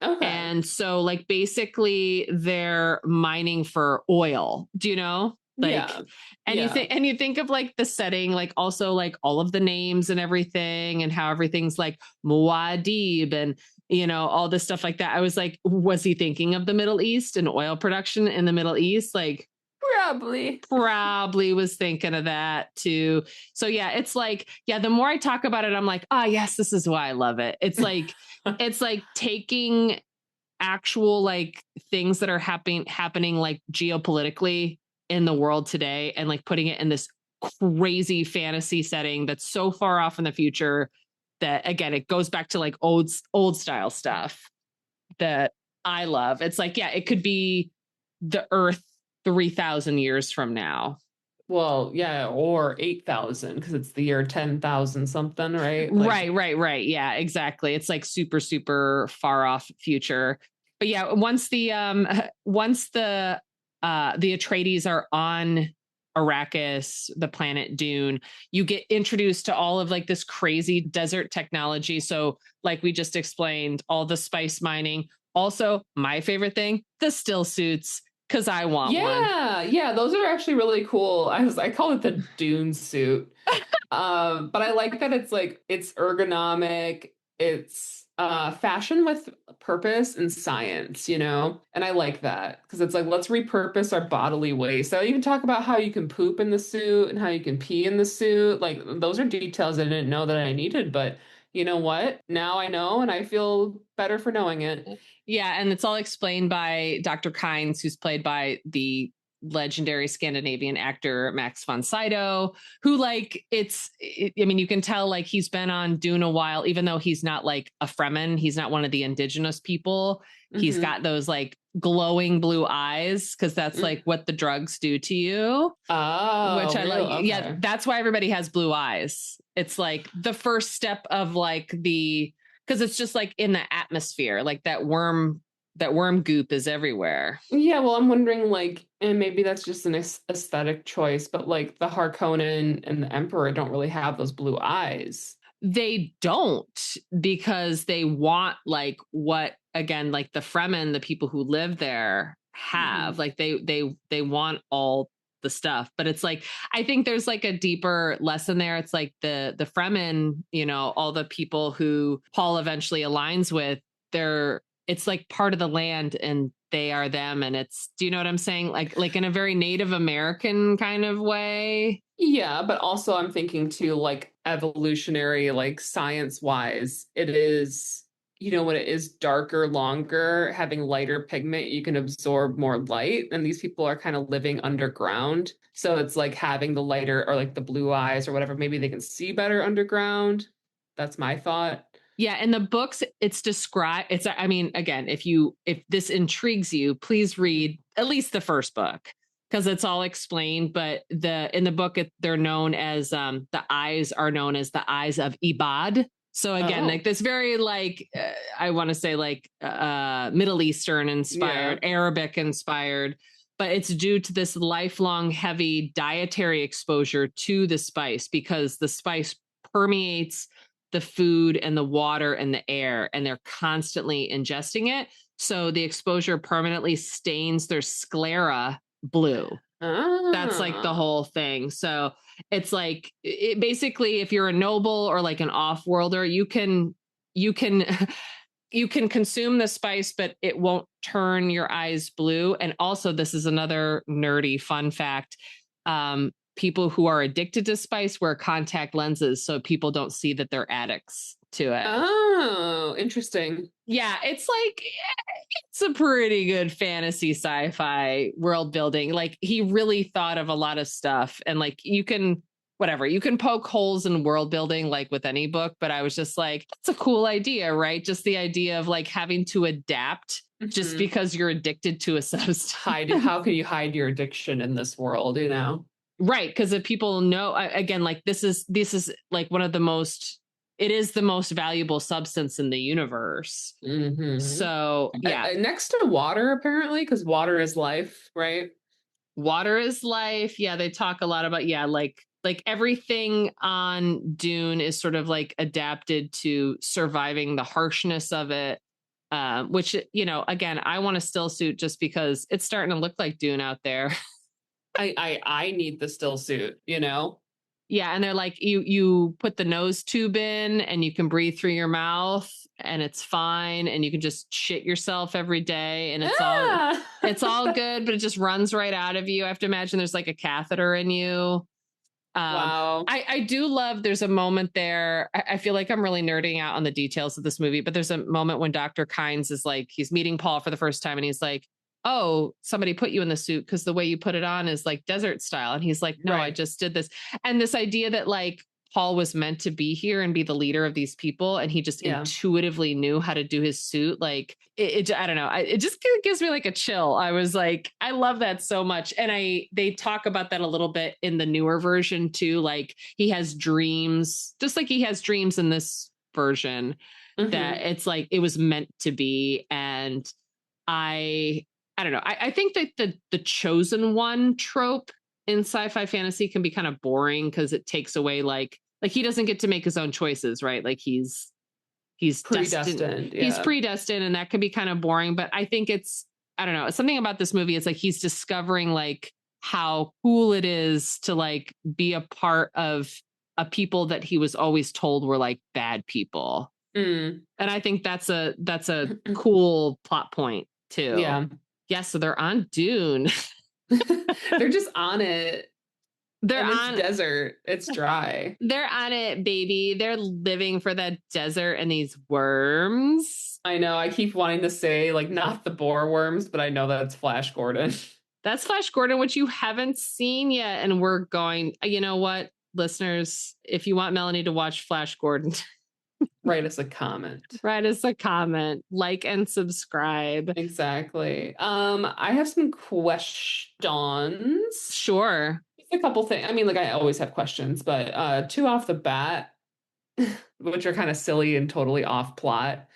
Okay. And so like basically they're mining for oil. Do you know? Like, you think of like the setting, like also like all of the names and everything and how everything's like Muad'Dib and, you know, all this stuff like that. I was like, was he thinking of the Middle East and oil production in the Middle East? Like probably was thinking of that too. So yeah, it's like, yeah, the more I talk about it, I'm like, yes, this is why I love it. It's like, it's like taking actual like things that are happening like geopolitically in the world today and like putting it in this crazy fantasy setting that's so far off in the future that again, it goes back to like old style stuff that I love. It's like, yeah, it could be the Earth 3,000 years from now. Well, yeah, or 8,000 because it's the year 10,000 something, right? Like, right. Yeah, exactly. It's like super, super far off future. But yeah, once the Atreides are on Arrakis, the planet Dune, you get introduced to all of like this crazy desert technology. So like we just explained, all the spice mining. Also, my favorite thing, the still suits, because I want one. Yeah, those are actually really cool. I call it the Dune suit. But I like that it's like it's ergonomic, it's fashion with purpose and science, you know? And I like that because it's like, let's repurpose our bodily waste. So I even talk about how you can poop in the suit and how you can pee in the suit. Like those are details I didn't know that I needed, but you know what? Now I know and I feel better for knowing it. Yeah, and it's all explained by Dr. Kynes, who's played by the legendary Scandinavian actor Max von Sydow, who like I mean, you can tell like he's been on Dune a while, even though he's not like a Fremen, he's not one of the indigenous people. He's got those like glowing blue eyes because that's like what the drugs do to you. Oh, which I like. okay. Yeah, that's why everybody has blue eyes. It's like the first step of like because it's just like in the atmosphere, like that worm goop is everywhere. Yeah, well, I'm wondering like, and maybe that's just an aesthetic choice, but like the Harkonnen and the Emperor don't really have those blue eyes. They don't, because they want like what, again, like the Fremen, the people who live there have, like they want all the stuff. But it's like, I think there's like a deeper lesson there. It's like the Fremen, you know, all the people who Paul eventually aligns with, it's like part of the land and they are them. And it's, do you know what I'm saying? Like in a very Native American kind of way. Yeah, but also I'm thinking too, like evolutionary, like science wise, it is, you know, when it is darker, longer, having lighter pigment, you can absorb more light. And these people are kind of living underground. So it's like having the lighter or like the blue eyes or whatever, maybe they can see better underground. That's my thought. Yeah, in the books, it's described. I mean, again, if this intrigues you, please read at least the first book because it's all explained. But in the book, they're known as the eyes are known as the eyes of Ibad. So again, like this very like I want to say like Middle Eastern inspired, Arabic inspired, but it's due to this lifelong heavy dietary exposure to the spice because the spice permeates the food and the water and the air, and they're constantly ingesting it. So the exposure permanently stains their sclera blue. That's like the whole thing. So it's like basically if you're a noble or like an off-worlder, you can consume the spice, but it won't turn your eyes blue. And also, this is another nerdy fun fact. People who are addicted to spice wear contact lenses so people don't see that they're addicts to it. Oh, interesting. Yeah, it's like, it's a pretty good fantasy sci-fi world building. Like he really thought of a lot of stuff, and like you can poke holes in world building like with any book, but I was just like, that's a cool idea, right? Just the idea of like having to adapt just because you're addicted to a substance. How can you hide your addiction in this world, you know? Right, because if people know, again, like this is like it is the most valuable substance in the universe. So yeah, next to water apparently, because water is life, right? Water is life. Yeah, they talk a lot about like everything on Dune is sort of like adapted to surviving the harshness of it. Which, you know, again, I want a still suit just because it's starting to look like Dune out there. I need the still suit, you know? Yeah. And they're like, you put the nose tube in and you can breathe through your mouth and it's fine. And you can just shit yourself every day. And it's all good, but it just runs right out of you. I have to imagine there's like a catheter in you. Wow. I do love, there's a moment there. I feel like I'm really nerding out on the details of this movie, but there's a moment when Dr. Kynes is like, he's meeting Paul for the first time and he's like, oh, somebody put you in the suit because the way you put it on is like desert style. And he's like, no, I just did this. And this idea that like Paul was meant to be here and be the leader of these people. And he just intuitively knew how to do his suit. Like I don't know. It just gives me like a chill. I was like, I love that so much. And they talk about that a little bit in the newer version too. Like he has dreams, just like he has dreams in this version that it's like, it was meant to be. And I don't know. I think that the chosen one trope in sci-fi fantasy can be kind of boring because it takes away like he doesn't get to make his own choices, right? Like he's predestined. He's predestined, and that can be kind of boring. But I think I don't know, something about this movie. It's like he's discovering like how cool it is to like be a part of a people that he was always told were like bad people. And I think that's a cool plot point too. Yeah, so they're on Dune. They're just on it. They're on desert. It's dry. They're on it, baby. They're living for that desert and these worms. I know. I keep wanting to say like not the boar worms, but I know that's Flash Gordon. That's Flash Gordon, which you haven't seen yet. And we're going, you know what, listeners, if you want Melanie to watch Flash Gordon, write us a comment. Write us a comment, like and subscribe. Exactly. I have some questions. Sure. Just a couple things. I mean, like I always have questions, but two off the bat, which are kind of silly and totally off plot.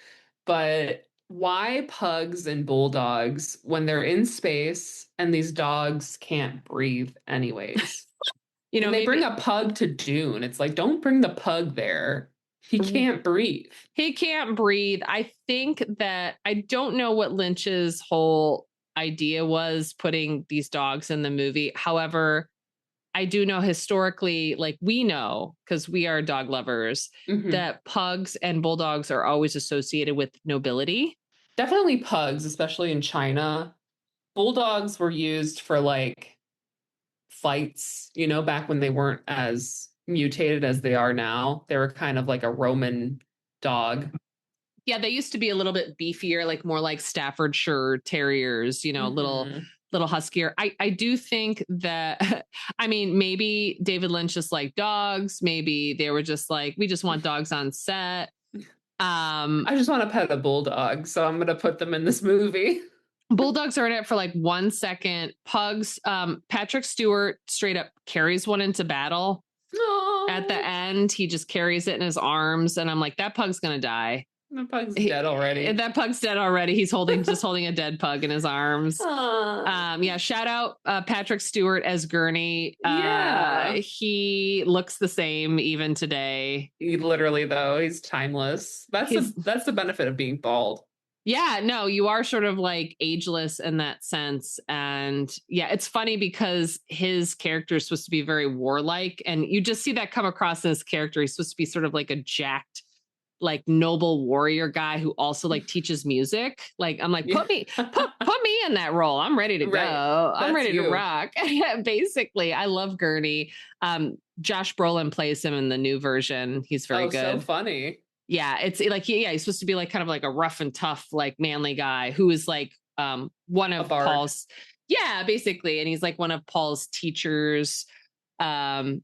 But why pugs and bulldogs when they're in space and these dogs can't breathe anyways? You know, they bring a pug to Dune. It's like, don't bring the pug there. He can't breathe. He can't breathe. I think that I don't know what Lynch's whole idea was putting these dogs in the movie. However, I do know historically, like we know, because we are dog lovers, that pugs and bulldogs are always associated with nobility. Definitely pugs, especially in China. Bulldogs were used for like fights, you know, back when they weren't as mutated as they are now. They were kind of like a Roman dog. Yeah, they used to be a little bit beefier, like more like Staffordshire Terriers, you know, little huskier. I do think that, I mean, maybe David Lynch just liked dogs. Maybe they were just like, we just want dogs on set. I just want to pet a bulldog, so I'm going to put them in this movie. Bulldogs are in it for like 1 second. Pugs, Patrick Stewart straight up carries one into battle. Aww. At the end, he just carries it in his arms, and I'm like, that pug's going to die. The pug's dead already. That pug's dead already. He's just holding a dead pug in his arms. Yeah. Shout out Patrick Stewart as Gurney. Yeah. He looks the same even today. He literally, though, he's timeless. That's the benefit of being bald. Yeah, no, you are sort of like ageless in that sense. And yeah, it's funny because his character is supposed to be very warlike, and you just see that come across in his character. He's supposed to be sort of like a jacked, like noble warrior guy who also like teaches music. Like, I'm like, put me in that role. I'm ready to go. I'm ready to rock. Basically, I love Gurney. Josh Brolin plays him in the new version. He's very good. So funny. Yeah, it's like he's supposed to be like kind of like a rough and tough, like manly guy who is like one of Paul's. Yeah, basically, and he's like one of Paul's teachers. Oh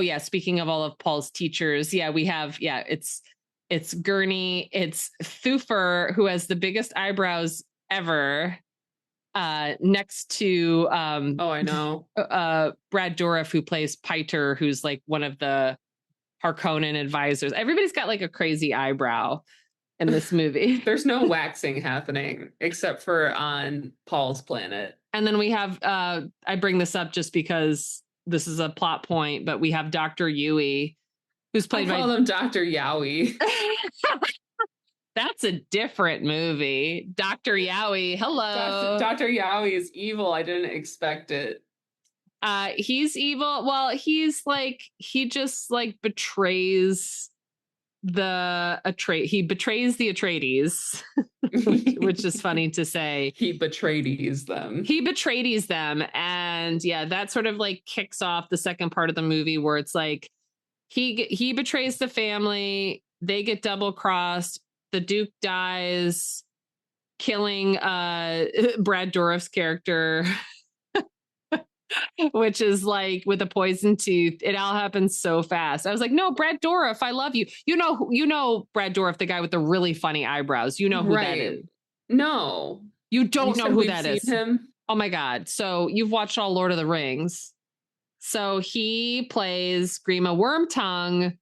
yeah, speaking of all of Paul's teachers, yeah, we have it's Gurney, it's Thufir, who has the biggest eyebrows ever. Next to I know. Brad Dourif, who plays Piter, who's like one of the Harkonnen advisors. Everybody's got like a crazy eyebrow in this movie. There's no waxing happening except for on Paul's planet. And then we have, I bring this up just because this is a plot point, but we have Dr. Yui, who's played by... I call him Dr. Yaoi. That's a different movie. Dr. Yaoi, hello. Dr. Yaoi is evil. I didn't expect it. He's evil. Well, he's like, he just like betrays the Atreides, which is funny to say. He betrayed them. And yeah, that sort of like kicks off the second part of the movie where it's like he betrays the family, they get double crossed, the Duke dies, killing Brad Dourif's character. Which is like with a poison tooth. It all happens so fast. I was like, no, Brad Dourif, I love you. You know Brad Dourif, the guy with the really funny eyebrows. You know who that is. No. You don't know who that is. Him? Oh my God. So you've watched all Lord of the Rings. So he plays Grima Wormtongue,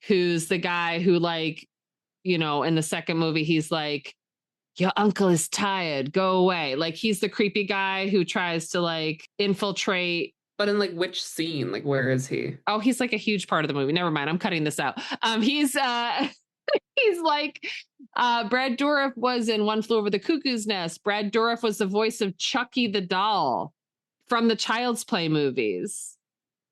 who's the guy who, like, you know, in the second movie, he's like, your uncle is tired, go away. Like, he's the creepy guy who tries to like infiltrate. But in like which scene? Like, where is he? Oh, he's like a huge part of the movie. Never mind. I'm cutting this out. He's like Brad Dourif was in One Flew Over the Cuckoo's Nest. Brad Dourif was the voice of Chucky the doll from the Child's Play movies.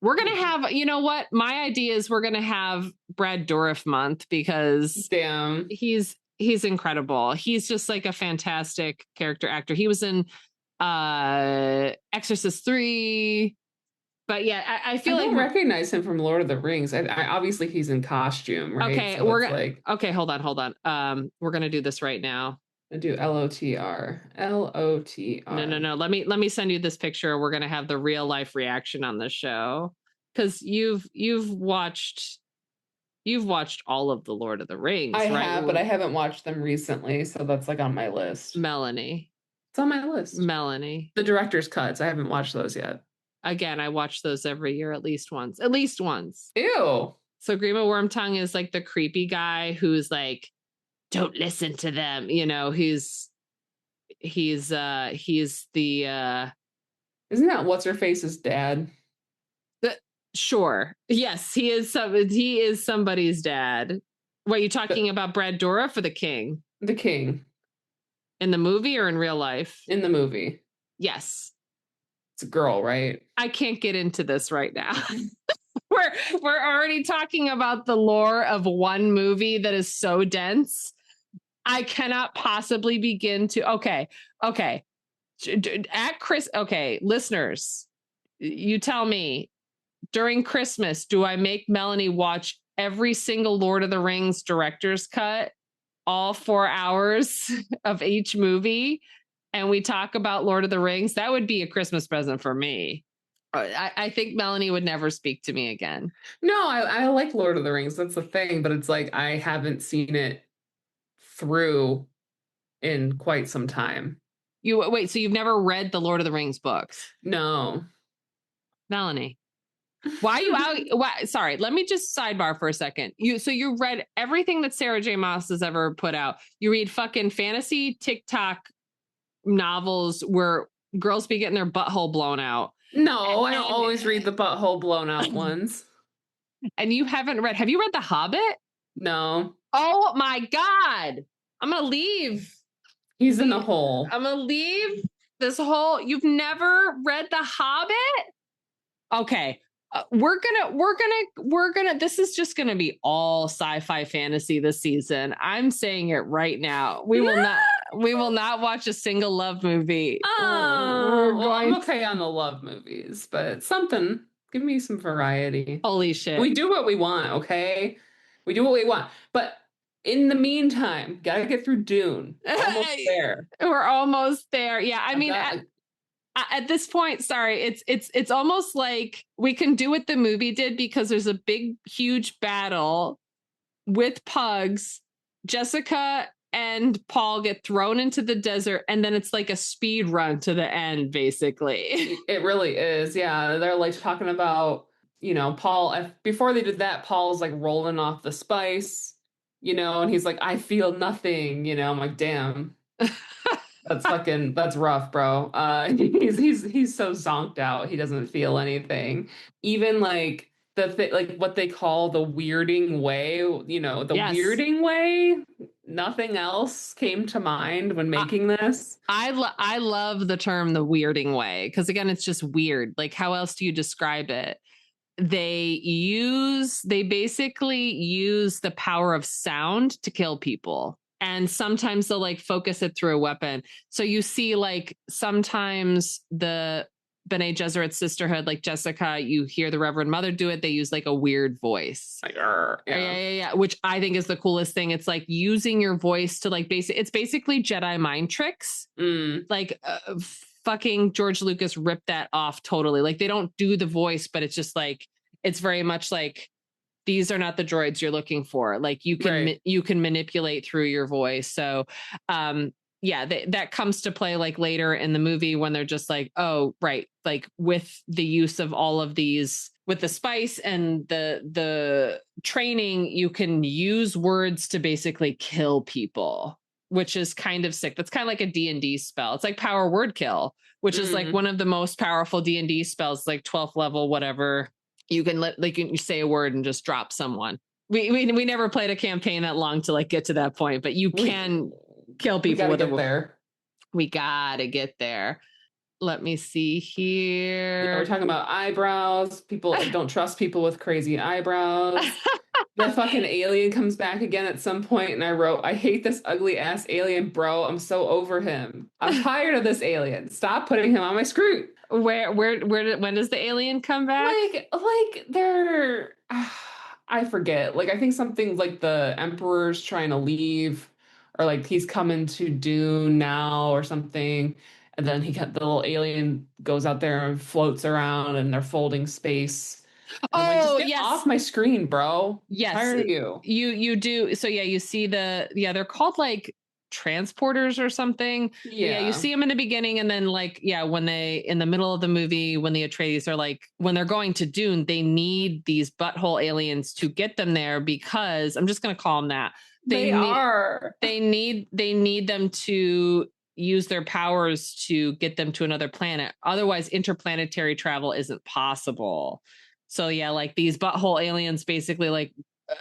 We're going to have, you know what? My idea is we're going to have Brad Dourif month because damn, he's incredible. He's just like a fantastic character actor. He was in Exorcist 3. But yeah, I feel like I don't recognize him from Lord of the Rings. I obviously he's in costume, right? Okay, so okay, hold on. We're gonna do this right now. I do LOTR. LOTR. No. Let me send you this picture. We're gonna have the real life reaction on the show because you've watched all of the Lord of the Rings, I right? have, but I haven't watched them recently, so that's like on my list. Melanie. It's on my list. Melanie. The director's cuts. I haven't watched those yet. Again, I watch those every year at least once. At least once. Ew. So Grima Wormtongue is like the creepy guy who's like, don't listen to them. You know, he's the Isn't that what's her face's dad? Sure. Yes, he is somebody's dad. What, you talking about Brad Dourif for the king? The king. In the movie or in real life? In the movie. Yes. It's a girl, right? I can't get into this right now. we're already talking about the lore of one movie that is so dense. I cannot possibly begin to. Okay. Okay, listeners, you tell me, during Christmas, do I make Melanie watch every single Lord of the Rings director's cut, all 4 hours of each movie, and we talk about Lord of the Rings? That would be a Christmas present for me. I think Melanie would never speak to me again. No, I like Lord of the Rings. That's the thing, but it's like I haven't seen it through in quite some time. Wait, so you've never read the Lord of the Rings books? No. Melanie. Why are you out? Sorry, let me just sidebar for a second. You read everything that Sarah J. Maas has ever put out. You read fucking fantasy TikTok novels where girls be getting their butthole blown out. No, I don't always read the butthole blown out ones. And you haven't read? Have you read The Hobbit? No. Oh my God! I'm gonna leave. He's in the hole. I'm gonna leave this whole. You've never read The Hobbit? Okay. We're gonna, this is just gonna be all sci-fi fantasy this season. I'm saying it right now. We will not watch a single love movie. I'm okay on the love movies, but something, give me some variety. Holy shit. We do what we want, okay? We do what we want. But in the meantime, gotta get through Dune. Almost there. We're almost there. Yeah, I mean, at this point, sorry, it's almost like we can do what the movie did because there's a big, huge battle with pugs. Jessica and Paul get thrown into the desert, and then it's like a speed run to the end, basically. It really is. Yeah, they're like talking about, Paul. Before they did that, Paul's like rolling off the spice, and he's like, I feel nothing. I'm like, damn. That's rough, bro. He's so zonked out. He doesn't feel anything. Even like like what they call the weirding way, Yes. weirding way. Nothing else came to mind when making this. I love the term the weirding way because again, it's just weird. Like, how else do you describe it? They basically use the power of sound to kill people. And sometimes they'll like focus it through a weapon. So you see like sometimes the Bene Gesserit sisterhood, like Jessica, you hear the Reverend Mother do it. They use like a weird voice. Like, yeah. Which I think is the coolest thing. It's like using your voice to like it's basically Jedi mind tricks. Like fucking George Lucas ripped that off totally. Like they don't do the voice, but it's just like, it's very much like, these are not the droids you're looking for. Like you can manipulate through your voice. So, that comes to play like later in the movie when they're just like, oh, right. Like with the use of all of these, with the spice and the training, you can use words to basically kill people, which is kind of sick. That's kind of like a D&D spell. It's like power word kill, which is like one of the most powerful D&D spells, like 12th level, whatever. You can you say a word and just drop someone. We never played a campaign that long to like get to that point, but you can kill people with a word. We gotta get there. Let me see here. Yeah, we're talking about eyebrows. People don't trust people with crazy eyebrows. The fucking alien comes back again at some point, and I wrote, I hate this ugly ass alien, bro. I'm so over him. I'm tired of this alien. Stop putting him on my screen. When does the alien come back? Like they're I forget. Like I think something like the Emperor's trying to leave, or like he's coming to Dune now or something. And then the little alien goes out there and floats around and they're folding space. And I'm like, just get off my screen, bro. Yes. I'm tired of you. You do. So yeah, you see they're called like transporters or something. Yeah, you see them in the beginning, and then like when they in the middle of the movie, when the Atreides are like, when they're going to Dune, they need these butthole aliens to get them there, because I'm just gonna call them that. They need them to use their powers to get them to another planet. Otherwise, interplanetary travel isn't possible. So yeah, like these butthole aliens basically like,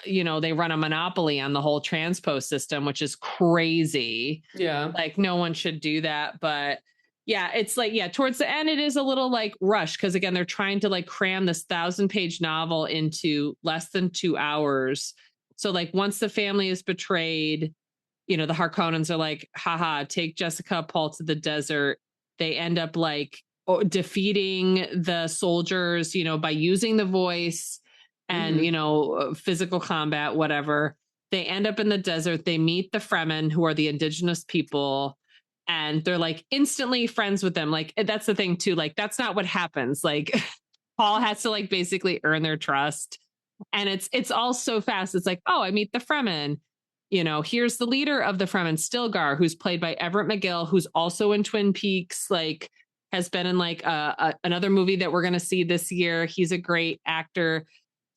they run a monopoly on the whole transpo system, which is crazy. Yeah. Like no one should do that. But yeah, it's like, towards the end, it is a little like rushed. Cause again, they're trying to like cram this 1,000-page novel into less than 2 hours. So like once the family is betrayed, the Harkonnens are like, haha, take Jessica, Paul to the desert. They end up like defeating the soldiers, by using the voice and, physical combat, whatever. They end up in the desert. They meet the Fremen, who are the indigenous people, and they're like instantly friends with them. Like, that's the thing too. Like, that's not what happens. Like Paul has to like basically earn their trust. And it's all so fast. It's like, oh, I meet the Fremen. Here's the leader of the Fremen, Stilgar, who's played by Everett McGill, who's also in Twin Peaks, like has been in like another movie that we're going to see this year. He's a great actor.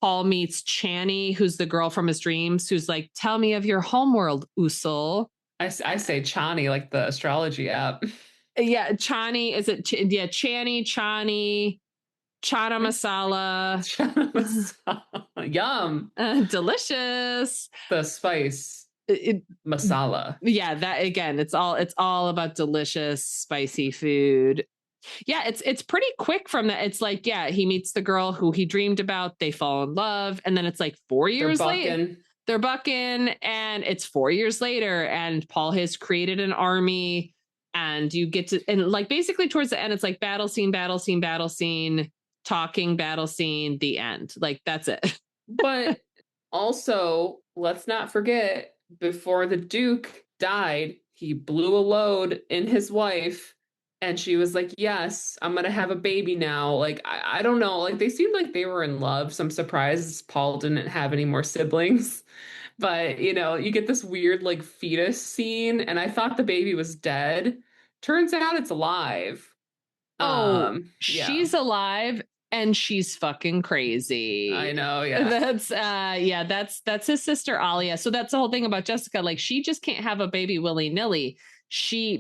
Paul meets Chani, who's the girl from his dreams, who's like, tell me of your homeworld, Usul. I say Chani, like the astrology app. Yeah, Chani, is it? Chani, Chana masala. Yum. Delicious. The spice. Masala. Yeah, that again, it's all about delicious, spicy food. Yeah, it's pretty quick from that. It's like, he meets the girl who he dreamed about. They fall in love. And then it's like 4 years later. They're bucking. And it's 4 years later. And Paul has created an army. And you get to, and like basically towards the end, it's like battle scene, talking, battle scene, the end. Like that's it. But also, let's not forget, before the Duke died, he blew a load in his wife. And she was like, yes, I'm going to have a baby now. Like, I don't know. Like, they seemed like they were in love. So I'm surprised Paul didn't have any more siblings. But, you get this weird, like, fetus scene. And I thought the baby was dead. Turns out it's alive. She's alive. And she's fucking crazy. I know, yeah. That's his sister Alia. So that's the whole thing about Jessica. Like, she just can't have a baby willy-nilly.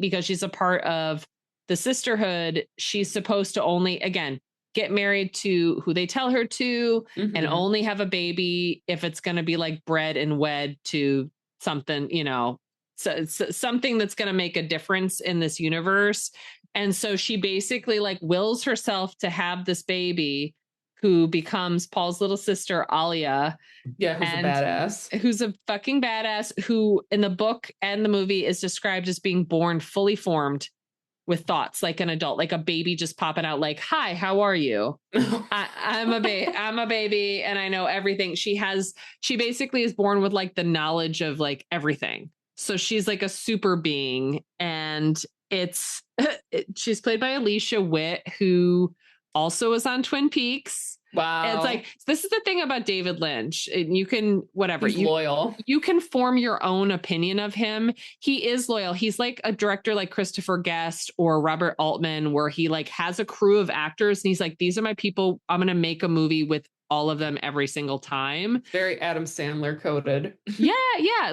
Because she's a part of the sisterhood, she's supposed to only, again, get married to who they tell her to, and only have a baby if it's going to be like bred and wed to something, so something that's going to make a difference in this universe. And so she basically like wills herself to have this baby, who becomes Paul's little sister, Alia. Yeah, who's a badass. Who's a fucking badass, who in the book and the movie is described as being born fully formed with thoughts like an adult, like a baby just popping out like, hi, how are you? I'm a baby and I know everything. She basically is born with like the knowledge of like everything. So she's like a super being, and she's played by Alicia Witt, who also is on Twin Peaks. Wow. And it's like, this is the thing about David Lynch. You can, whatever. He's loyal. You can form your own opinion of him. He is loyal. He's like a director like Christopher Guest or Robert Altman, where he like has a crew of actors and he's like, these are my people. I'm going to make a movie with all of them every single time. Very Adam Sandler coded. Yeah.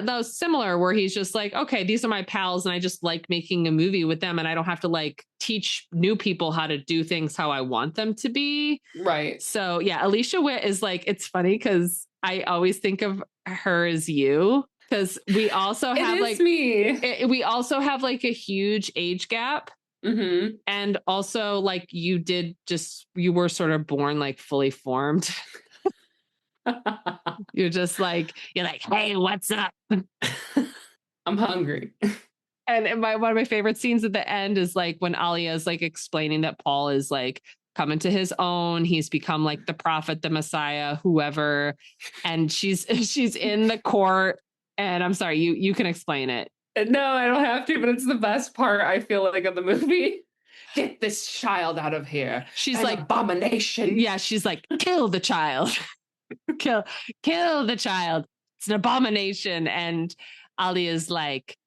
That was similar, where he's just like, okay, these are my pals and I just like making a movie with them, and I don't have to like teach new people how to do things how I want them to be. Right. So yeah, Alicia Witt is like, it's funny because I always think of her as you, because we also have we also have like a huge age gap. Mm-hmm. And also like you were sort of born like fully formed. you're like, hey, what's up? I'm hungry. And one of my favorite scenes at the end is like when Alia is like explaining that Paul is like coming to his own. He's become like the prophet, the Messiah, whoever. And she's in the court. And I'm sorry, you can explain it. No, I don't have to, but it's the best part, I feel like, of the movie. Get this child out of here. She's An like, abomination. Yeah, she's like, kill the child. kill the child. It's an abomination. And Ali is like,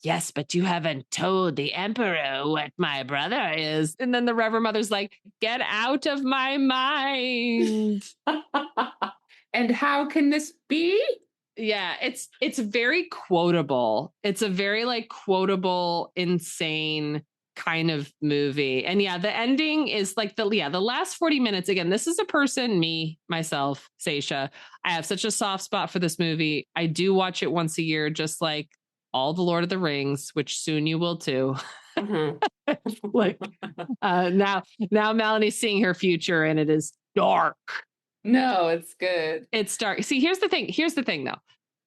yes, but you haven't told the emperor what my brother is. And then the Reverend Mother's like, get out of my mind. And how can this be? Yeah, it's very quotable. It's a very like quotable, insane kind of movie. And yeah, the ending is like the last 40 minutes. Again, this is a person, me, myself, Saysha. I have such a soft spot for this movie. I do watch it once a year, just like all the Lord of the Rings, which soon you will too. Mm-hmm. Like now Melanie's seeing her future and it is dark. No, it's good. It's dark. See, here's the thing though.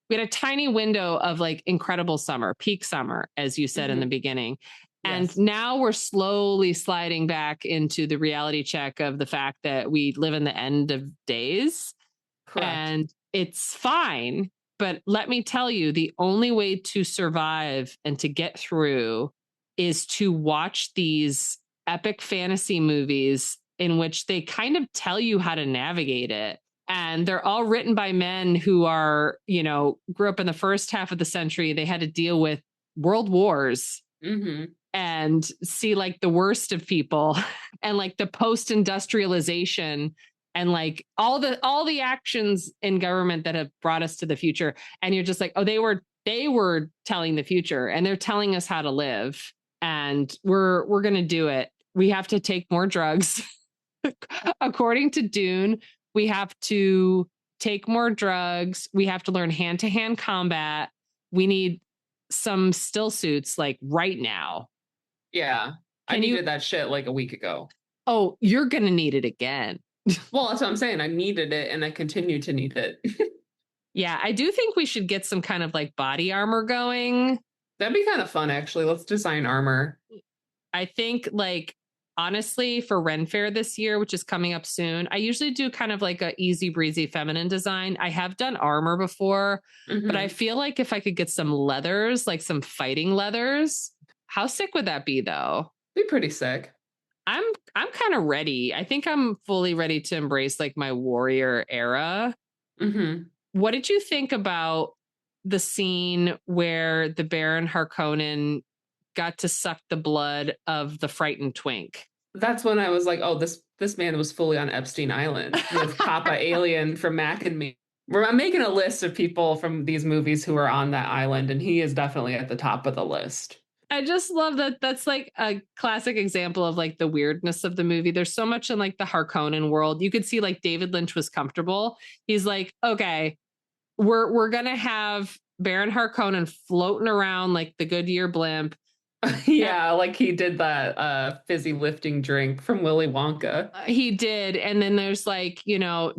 We had a tiny window of like incredible summer, peak summer, as you said in the beginning. And now we're slowly sliding back into the reality check of the fact that we live in the end of days. Correct. And it's fine. But let me tell you, the only way to survive and to get through is to watch these epic fantasy movies in which they kind of tell you how to navigate it. And they're all written by men who are, grew up in the first half of the century. They had to deal with world wars and see like the worst of people and like the post-industrialization and like all the actions in government that have brought us to the future. And you're just like, oh, they were telling the future and they're telling us how to live. And we're going to do it. We have to take more drugs. According to Dune, we have to take more drugs. We have to learn hand-to-hand combat. We need some still suits like right now. Yeah. I needed that shit like a week ago. Oh, you're going to need it again. Well, that's what I'm saying. I needed it and I continue to need it. Yeah, I do think we should get some kind of like body armor going. That'd be kind of fun, actually. Let's design armor. I think like, honestly, for Ren Fair this year, which is coming up soon, I usually do kind of like a easy breezy feminine design. I have done armor before, but I feel like if I could get some leathers, like some fighting leathers, how sick would that be though? Be pretty sick. I'm kind of ready. I think I'm fully ready to embrace like my warrior era. What did you think about the scene where the Baron Harkonnen got to suck the blood of the frightened twink? That's when I was like, oh, this man was fully on Epstein Island with Papa Alien from Mac and Me. I'm making a list of people from these movies who are on that island, and he is definitely at the top of the list. I just love that. That's like a classic example of like the weirdness of the movie. There's so much in like the Harkonnen world. You could see like David Lynch was comfortable. He's like, okay, we're going to have Baron Harkonnen floating around like the Goodyear blimp. Yeah, like he did that fizzy lifting drink from Willy Wonka. He did. And then there's like,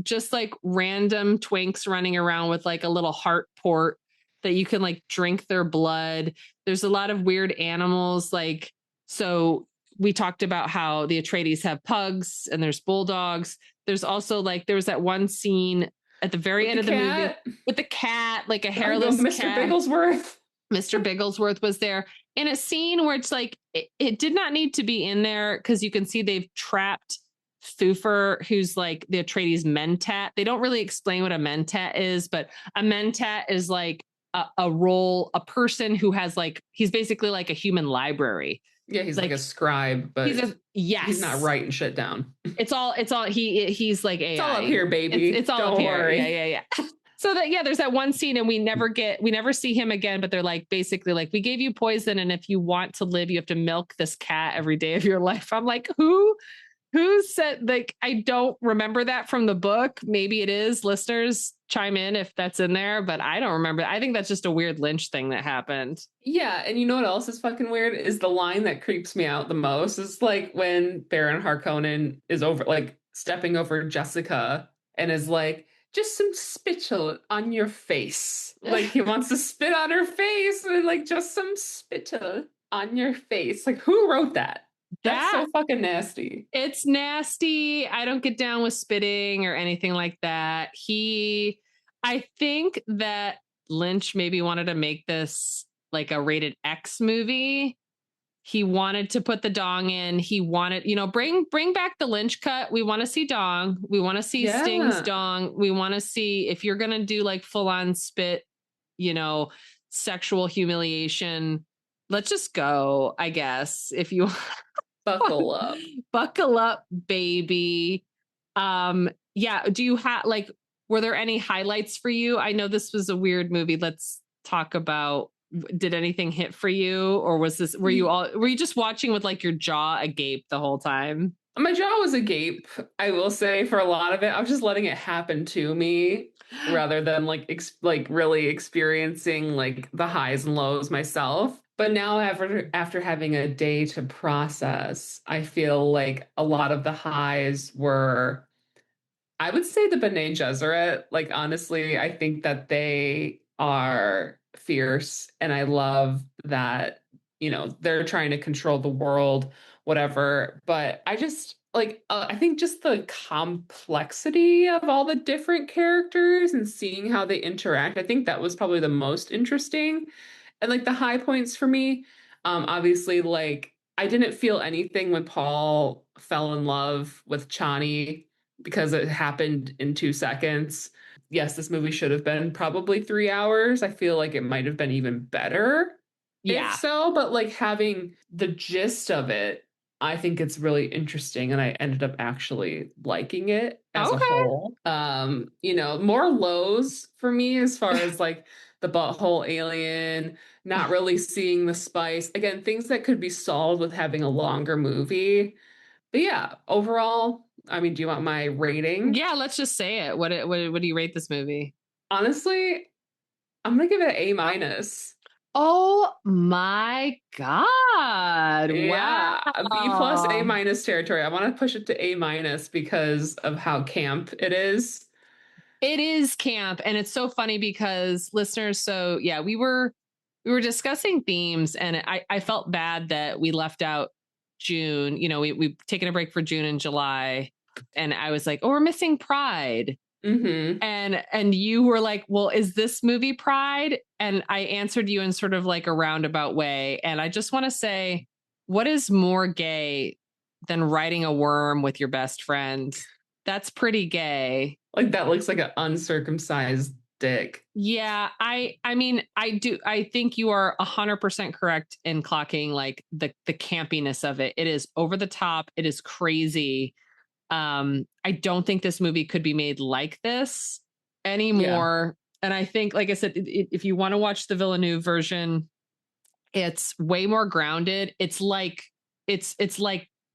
just like random twinks running around with like a little heart port that you can like drink their blood. There's a lot of weird animals. Like, so we talked about how the Atreides have pugs and there's bulldogs. There's also like, there was that one scene at the very end of the movie with the cat, like a hairless Mr. cat. Bigglesworth. Mr. Bigglesworth was there in a scene where it's like, it did not need to be in there because you can see they've trapped Thufir, who's like the Atreides mentat. They don't really explain what a mentat is, but a mentat is like a person who has like, he's basically like a human library. Yeah, he's like a scribe, but he's not writing shit down. He's like AI. It's all up here, baby. It's all up here. Yeah. So there's that one scene and we never see him again, but they're like, basically like, we gave you poison. And if you want to live, you have to milk this cat every day of your life. I'm like, who said, like, I don't remember that from the book. Maybe it is. Listeners, chime in if that's in there, but I don't remember. I think that's just a weird Lynch thing that happened. Yeah. And you know what else is fucking weird is the line that creeps me out the most is like when Baron Harkonnen is stepping over Jessica and is like, just some spittle on your face. Like he wants to spit on her face and like just some spittle on your face. Like who wrote that? That's so fucking nasty. It's nasty. I don't get down with spitting or anything like that. I think that Lynch maybe wanted to make this like a rated X movie. He wanted to put the dong in. He wanted, bring back the Lynch cut. We want to see dong. We want to see Sting's dong. We want to see, if you're going to do like full on spit, sexual humiliation, let's just go, I guess. If you buckle up, buckle up, baby. Yeah. Do you have were there any highlights for you? I know this was a weird movie. Let's talk about, did anything hit for you, or were you just watching with like your jaw agape the whole time? My jaw was agape, I will say, for a lot of it. I was just letting it happen to me rather than really experiencing like the highs and lows myself. But now after having a day to process, I feel like a lot of the highs were, I would say, the Bene Gesserit. Like, honestly, I think that they are fierce, and I love that, they're trying to control the world, whatever. But I just I think just the complexity of all the different characters and seeing how they interact, I think that was probably the most interesting. And like the high points for me, obviously, like, I didn't feel anything when Paul fell in love with Chani because it happened in 2 seconds. Yes, this movie should have been probably 3 hours. I feel like it might have been even better. Yeah. If so, but like having the gist of it, I think it's really interesting, and I ended up actually liking it as a whole. More lows for me as far as like the butthole alien, not really seeing the spice. Again, things that could be solved with having a longer movie. But yeah, overall, I mean, do you want my rating? Yeah, let's just say it. What do you rate this movie? Honestly, I'm gonna give it an A-. Oh my God. Yeah, Wow. B+, A- territory. I want to push it to A- because of how camp it is. It is camp, and it's so funny because listeners, so yeah, we were discussing themes, and I felt bad that we left out June. We've taken a break for June and July, and I was like, oh, we're missing Pride. Mm-hmm. And you were like, well, is this movie Pride? And I answered you in sort of like a roundabout way. And I just want to say, what is more gay than riding a worm with your best friend? That's pretty gay. Like, that looks like an uncircumcised dick. Yeah, I mean, I think you are 100% correct in clocking like the campiness of it. It is over the top. It is crazy. I don't think this movie could be made like this anymore. Yeah. And I think, like I said, if you want to watch the Villeneuve version, it's way more grounded. It's like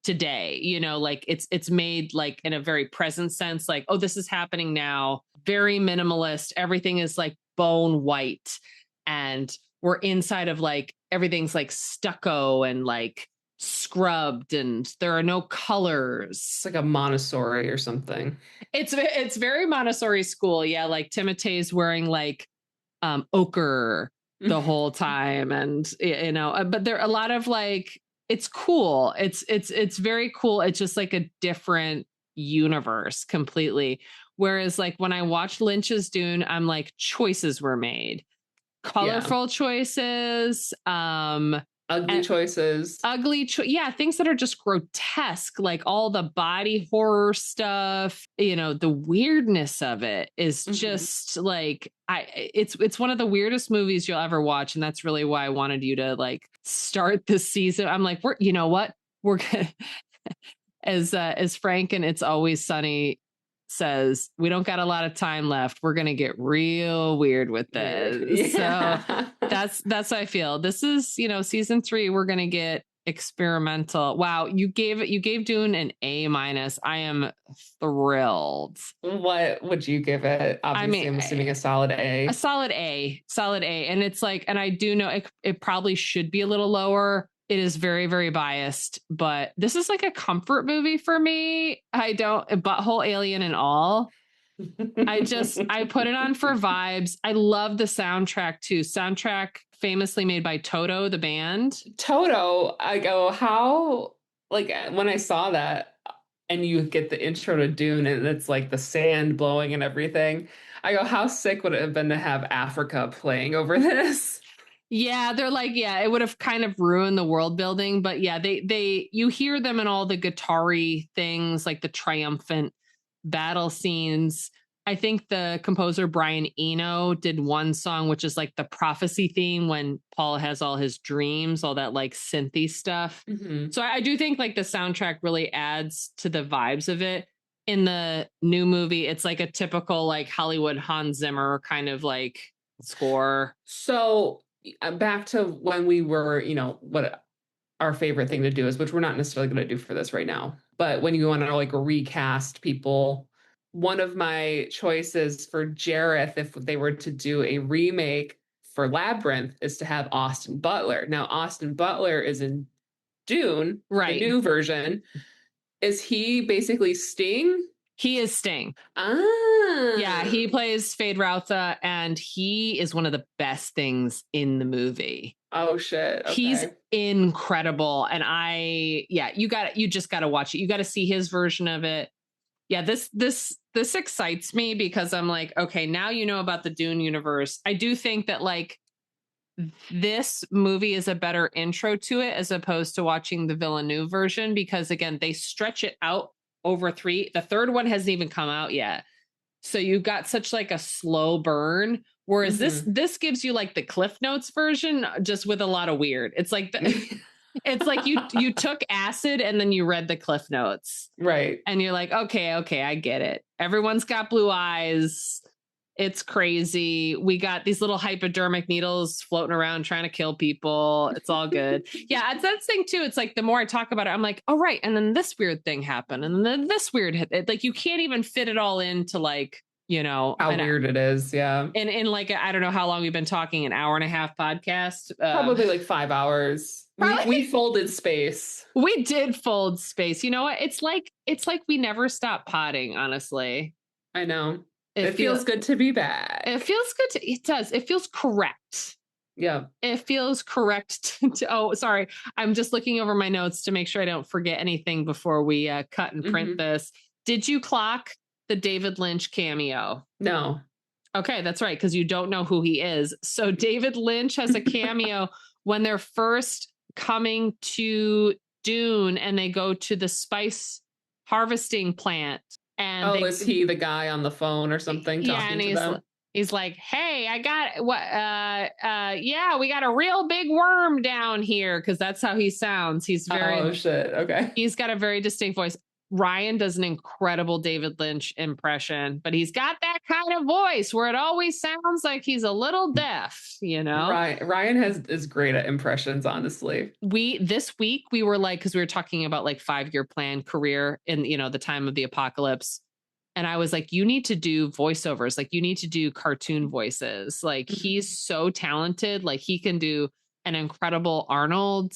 today, like it's made like in a very present sense, like, oh, this is happening now. Very minimalist. Everything is like bone white, and we're inside of like everything's like stucco and like scrubbed, and there are no colors. It's like a Montessori or something. It's very Montessori school. Yeah, like Timotei's wearing like ochre the whole time, and but there are a lot of like, it's cool. It's very cool. It's just like a different universe completely. Whereas like when I watched Lynch's Dune, I'm like, choices were made. Colorful choices, ugly choices, things that are just grotesque, like all the body horror stuff. The weirdness of it is just like, it's one of the weirdest movies you'll ever watch, and that's really why I wanted you to like start this season. I'm like, we're gonna as Frank and It's Always Sunny says, we don't got a lot of time left. We're gonna get real weird with this. Yeah. So that's how I feel. This is, season 3. We're gonna get experimental. Wow, you gave Dune an A-. I am thrilled. What would you give it? Obviously, I'm assuming a solid A. A solid A. And it's like, and I do know it probably should be a little lower. It is very, very biased, but this is like a comfort movie for me. Butthole alien and all. I put it on for vibes. I love the soundtrack too. Soundtrack famously made by Toto, the band. Toto, I go, how, like, when I saw that and you get the intro to Dune and it's like the sand blowing and everything, I go, how sick would it have been to have Africa playing over this? Yeah, they're like, yeah, it would have kind of ruined the world building, but yeah, you hear them in all the guitar-y things, like the triumphant battle scenes. I think the composer Brian Eno did one song, which is like the prophecy theme when Paul has all his dreams, all that like synthy stuff. Mm-hmm. So I do think like the soundtrack really adds to the vibes of it. In the new movie, it's like a typical like Hollywood Hans Zimmer kind of like score. So back to when we were, what our favorite thing to do is, which we're not necessarily going to do for this right now, but when you want to like recast people, one of my choices for Jareth, if they were to do a remake for Labyrinth, is to have Austin Butler. Now, Austin Butler is in Dune, right? The new version. Is he basically Sting? He is Sting. Ah. Yeah, he plays Fade Rautha, and he is one of the best things in the movie. Oh shit. Okay. He's incredible. And you just gotta watch it. You gotta see his version of it. Yeah, this excites me because I'm like, okay, now you know about the Dune universe. I do think that like this movie is a better intro to it as opposed to watching the Villeneuve version, because again, they stretch it out over 3. The third one hasn't even come out yet. So you've got such like a slow burn. Whereas this gives you like the Cliff Notes version, just with a lot of weird. It's like it's like you took acid and then you read the Cliff Notes. Right. And you're like, okay, I get it. Everyone's got blue eyes. It's crazy. We got these little hypodermic needles floating around trying to kill people. It's all good. Yeah, it's that thing too. It's like the more I talk about it, I'm like, oh, right. And then this weird thing happened. And then this weird, like you can't even fit it all into like, how weird it is. Yeah. And in like, I don't know how long we've been talking, an hour and a half podcast. Probably like 5 hours. We folded space. We did fold space. You know what? It's like we never stopped potting, honestly. I know. It feels good to be back. It feels good it does. It feels correct. Yeah. It feels correct. Oh, sorry. I'm just looking over my notes to make sure I don't forget anything before we cut and print this. Did you clock the David Lynch cameo? No. Okay, that's right, because you don't know who he is. So David Lynch has a cameo when they're first coming to Dune and they go to the spice harvesting plant. And is he the guy on the phone or something talking to them? He's like, hey, I got what? Yeah, we got a real big worm down here, because that's how he sounds. He's very. Oh shit! Okay. He's got a very distinct voice. Ryan does an incredible David Lynch impression, but he's got that kind of voice where it always sounds like he's a little deaf. Ryan is great at impressions. Honestly, this week we were like, because we were talking about like 5-year plan career in the time of the apocalypse. And I was like, you need to do voiceovers. Like you need to do cartoon voices. Like he's so talented. Like he can do an incredible Arnold.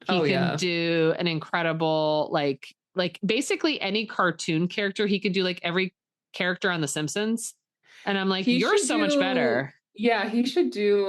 He can do an incredible, like basically any cartoon character. He could do like every character on The Simpsons. And I'm like, you're so much better. Yeah. He should do,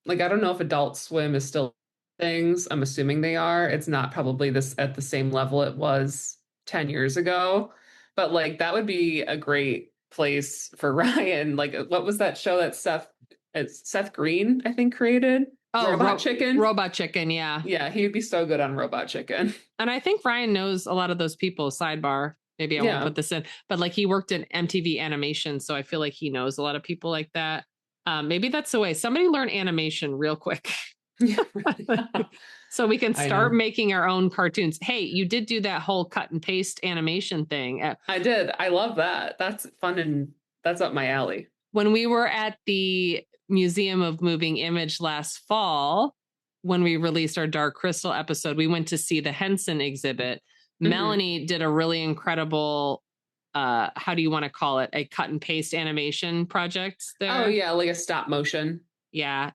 like, I don't know if Adult Swim is still things. I'm assuming they are. It's not probably this at the same level it was 10 years ago. But like that would be a great place for Ryan. Like, what was that show that Seth Green, I think, created? Oh, Robot Chicken. Robot Chicken, yeah. Yeah, he would be so good on Robot Chicken. And I think Ryan knows a lot of those people. Sidebar. Maybe I won't put this in. But like he worked in MTV animation, so I feel like he knows a lot of people like that. Maybe that's the way. Somebody learn animation real quick. So we can start making our own cartoons. Hey, you did do that whole cut and paste animation thing. I did. I love that. That's fun and that's up my alley. When we were at the Museum of Moving Image last fall, when we released our Dark Crystal episode, we went to see the Henson exhibit. Melanie did a really incredible, how do you want to call it? A cut and paste animation project there. Oh yeah, like a stop motion. Yeah,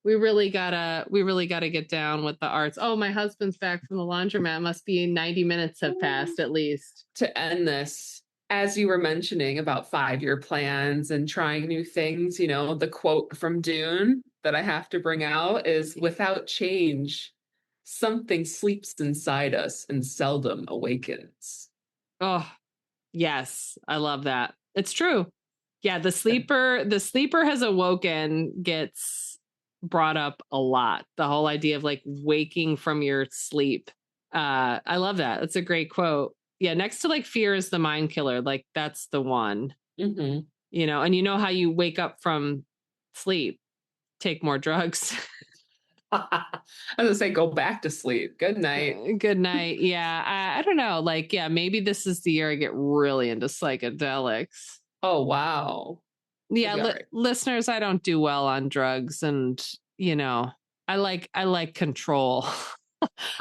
we really gotta get down with the arts. Oh, my husband's back from the laundromat. Must be 90 minutes have passed at least. To end this, as you were mentioning about 5-year plans and trying new things, the quote from Dune that I have to bring out is, without change, something sleeps inside us and seldom awakens. Oh, yes. I love that. It's true. Yeah. The sleeper has awoken, gets brought up a lot. The whole idea of like waking from your sleep. I love that. That's a great quote. Yeah, next to like fear is the mind killer. Like that's the one. Mm-hmm. You know, and you know how you wake up from sleep? Take more drugs. I was gonna say, go back to sleep. Good night. Good night. Yeah, I don't know. Like, yeah, maybe this is the year I get really into psychedelics. Oh wow. Yeah, listeners, I don't do well on drugs, and you know, I like control.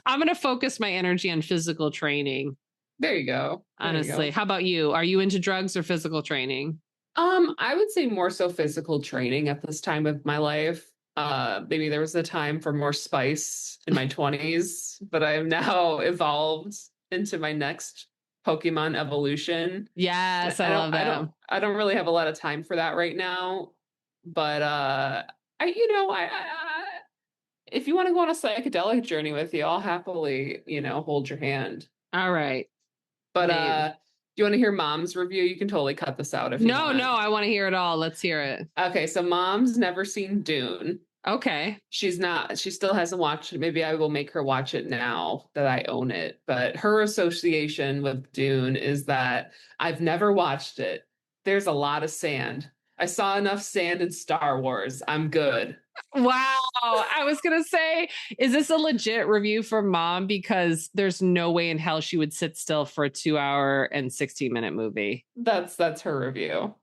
I'm gonna focus my energy on physical training. There you go. Honestly, how about you? Are you into drugs or physical training? I would say more so physical training at this time of my life. Maybe there was a time for more spice in my 20s, but I have now evolved into my next Pokemon evolution. Yes, I love that. I don't really have a lot of time for that right now, but I if you want to go on a psychedelic journey with you, I'll happily, hold your hand. All right. But do you want to hear Mom's review? You can totally cut this out if you want. No, I want to hear it all. Let's hear it. Okay, so Mom's never seen Dune. Okay. She still hasn't watched it. Maybe I will make her watch it now that I own it. But her association with Dune is that I've never watched it. There's a lot of sand. I saw enough sand in Star Wars. I'm good. Wow. I was going to say, is this a legit review for Mom? Because there's no way in hell she would sit still for a 2-hour and 16-minute movie. That's her review.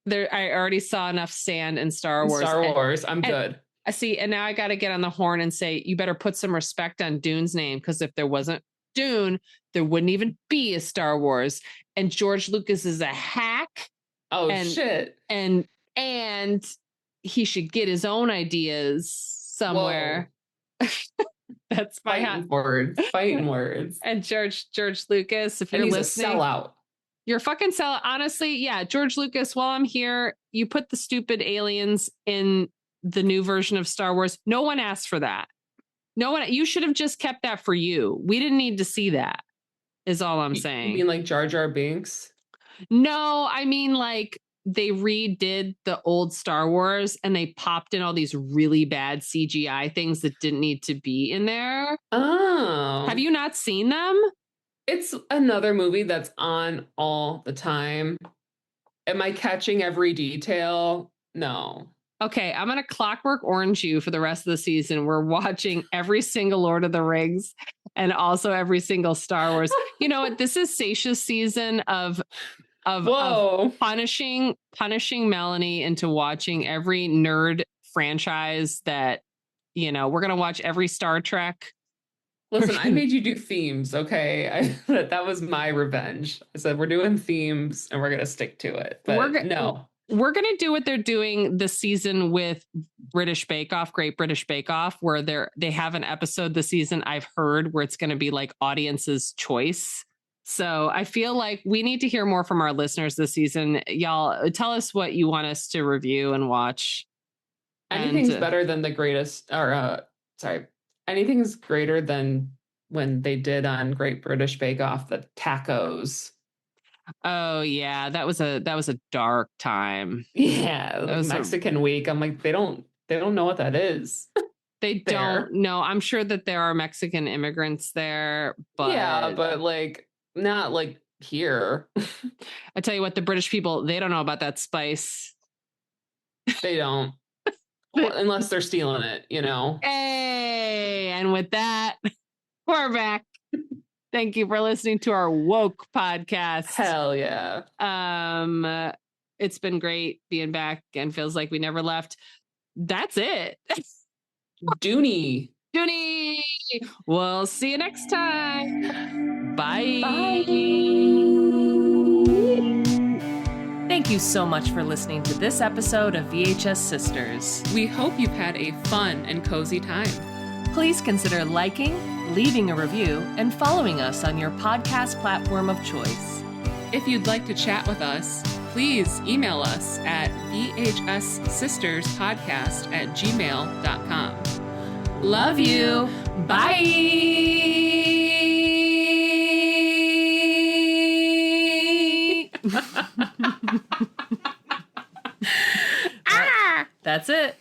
I already saw enough sand in Star Wars. I'm good. I see. And now I got to get on the horn and say, you better put some respect on Dune's name. Because if there wasn't Dune, there wouldn't even be a Star Wars. And George Lucas is a hack. Oh, shit. And he should get his own ideas somewhere. That's my fighting words. And George Lucas, if you're listening, a sellout. You're a fucking sellout. Honestly, yeah, George Lucas, while I'm here, you put the stupid aliens in the new version of Star Wars. No one asked for that. No one. You should have just kept that for you. We didn't need to see that. Is all I'm saying. You mean like Jar Jar Binks? No, I mean like they redid the old Star Wars and they popped in all these really bad CGI things that didn't need to be in there. Oh. Have you not seen them? It's another movie that's on all the time. Am I catching every detail? No. Okay, I'm going to Clockwork Orange you for the rest of the season. We're watching every single Lord of the Rings and also every single Star Wars. You know what? This is Saysha's season of punishing Melanie into watching every nerd franchise that, we're going to watch every Star Trek. Listen, I made you do themes, okay? That was my revenge. I said, we're doing themes and we're going to stick to it. But no. We're going to do what they're doing this season with British Bake Off, Great British Bake Off, where they have an episode this season I've heard where it's going to be like audience's choice. So I feel like we need to hear more from our listeners this season. Y'all, tell us what you want us to review and watch. Anything's better than the greatest, anything's greater than when they did on Great British Bake Off, the tacos. Oh yeah, that was a dark time. Yeah, that was Mexican week. I'm like, they don't know what that is. They don't know. I'm sure that there are Mexican immigrants there, but yeah, but like not like here. I tell you what, the British people, they don't know about that spice. They don't. Well, unless they're stealing it, Hey, and with that, we're back. Thank you for listening to our woke podcast. Hell yeah. It's been great being back and feels like we never left. That's it. Dooney. We'll see you next time. Bye. Bye. Thank you so much for listening to this episode of VHS Sisters. We hope you've had a fun and cozy time. Please consider liking, leaving a review, and following us on your podcast platform of choice. If you'd like to chat with us, please email us at VHSsisterspodcast@gmail.com. Love you. Bye. That's it.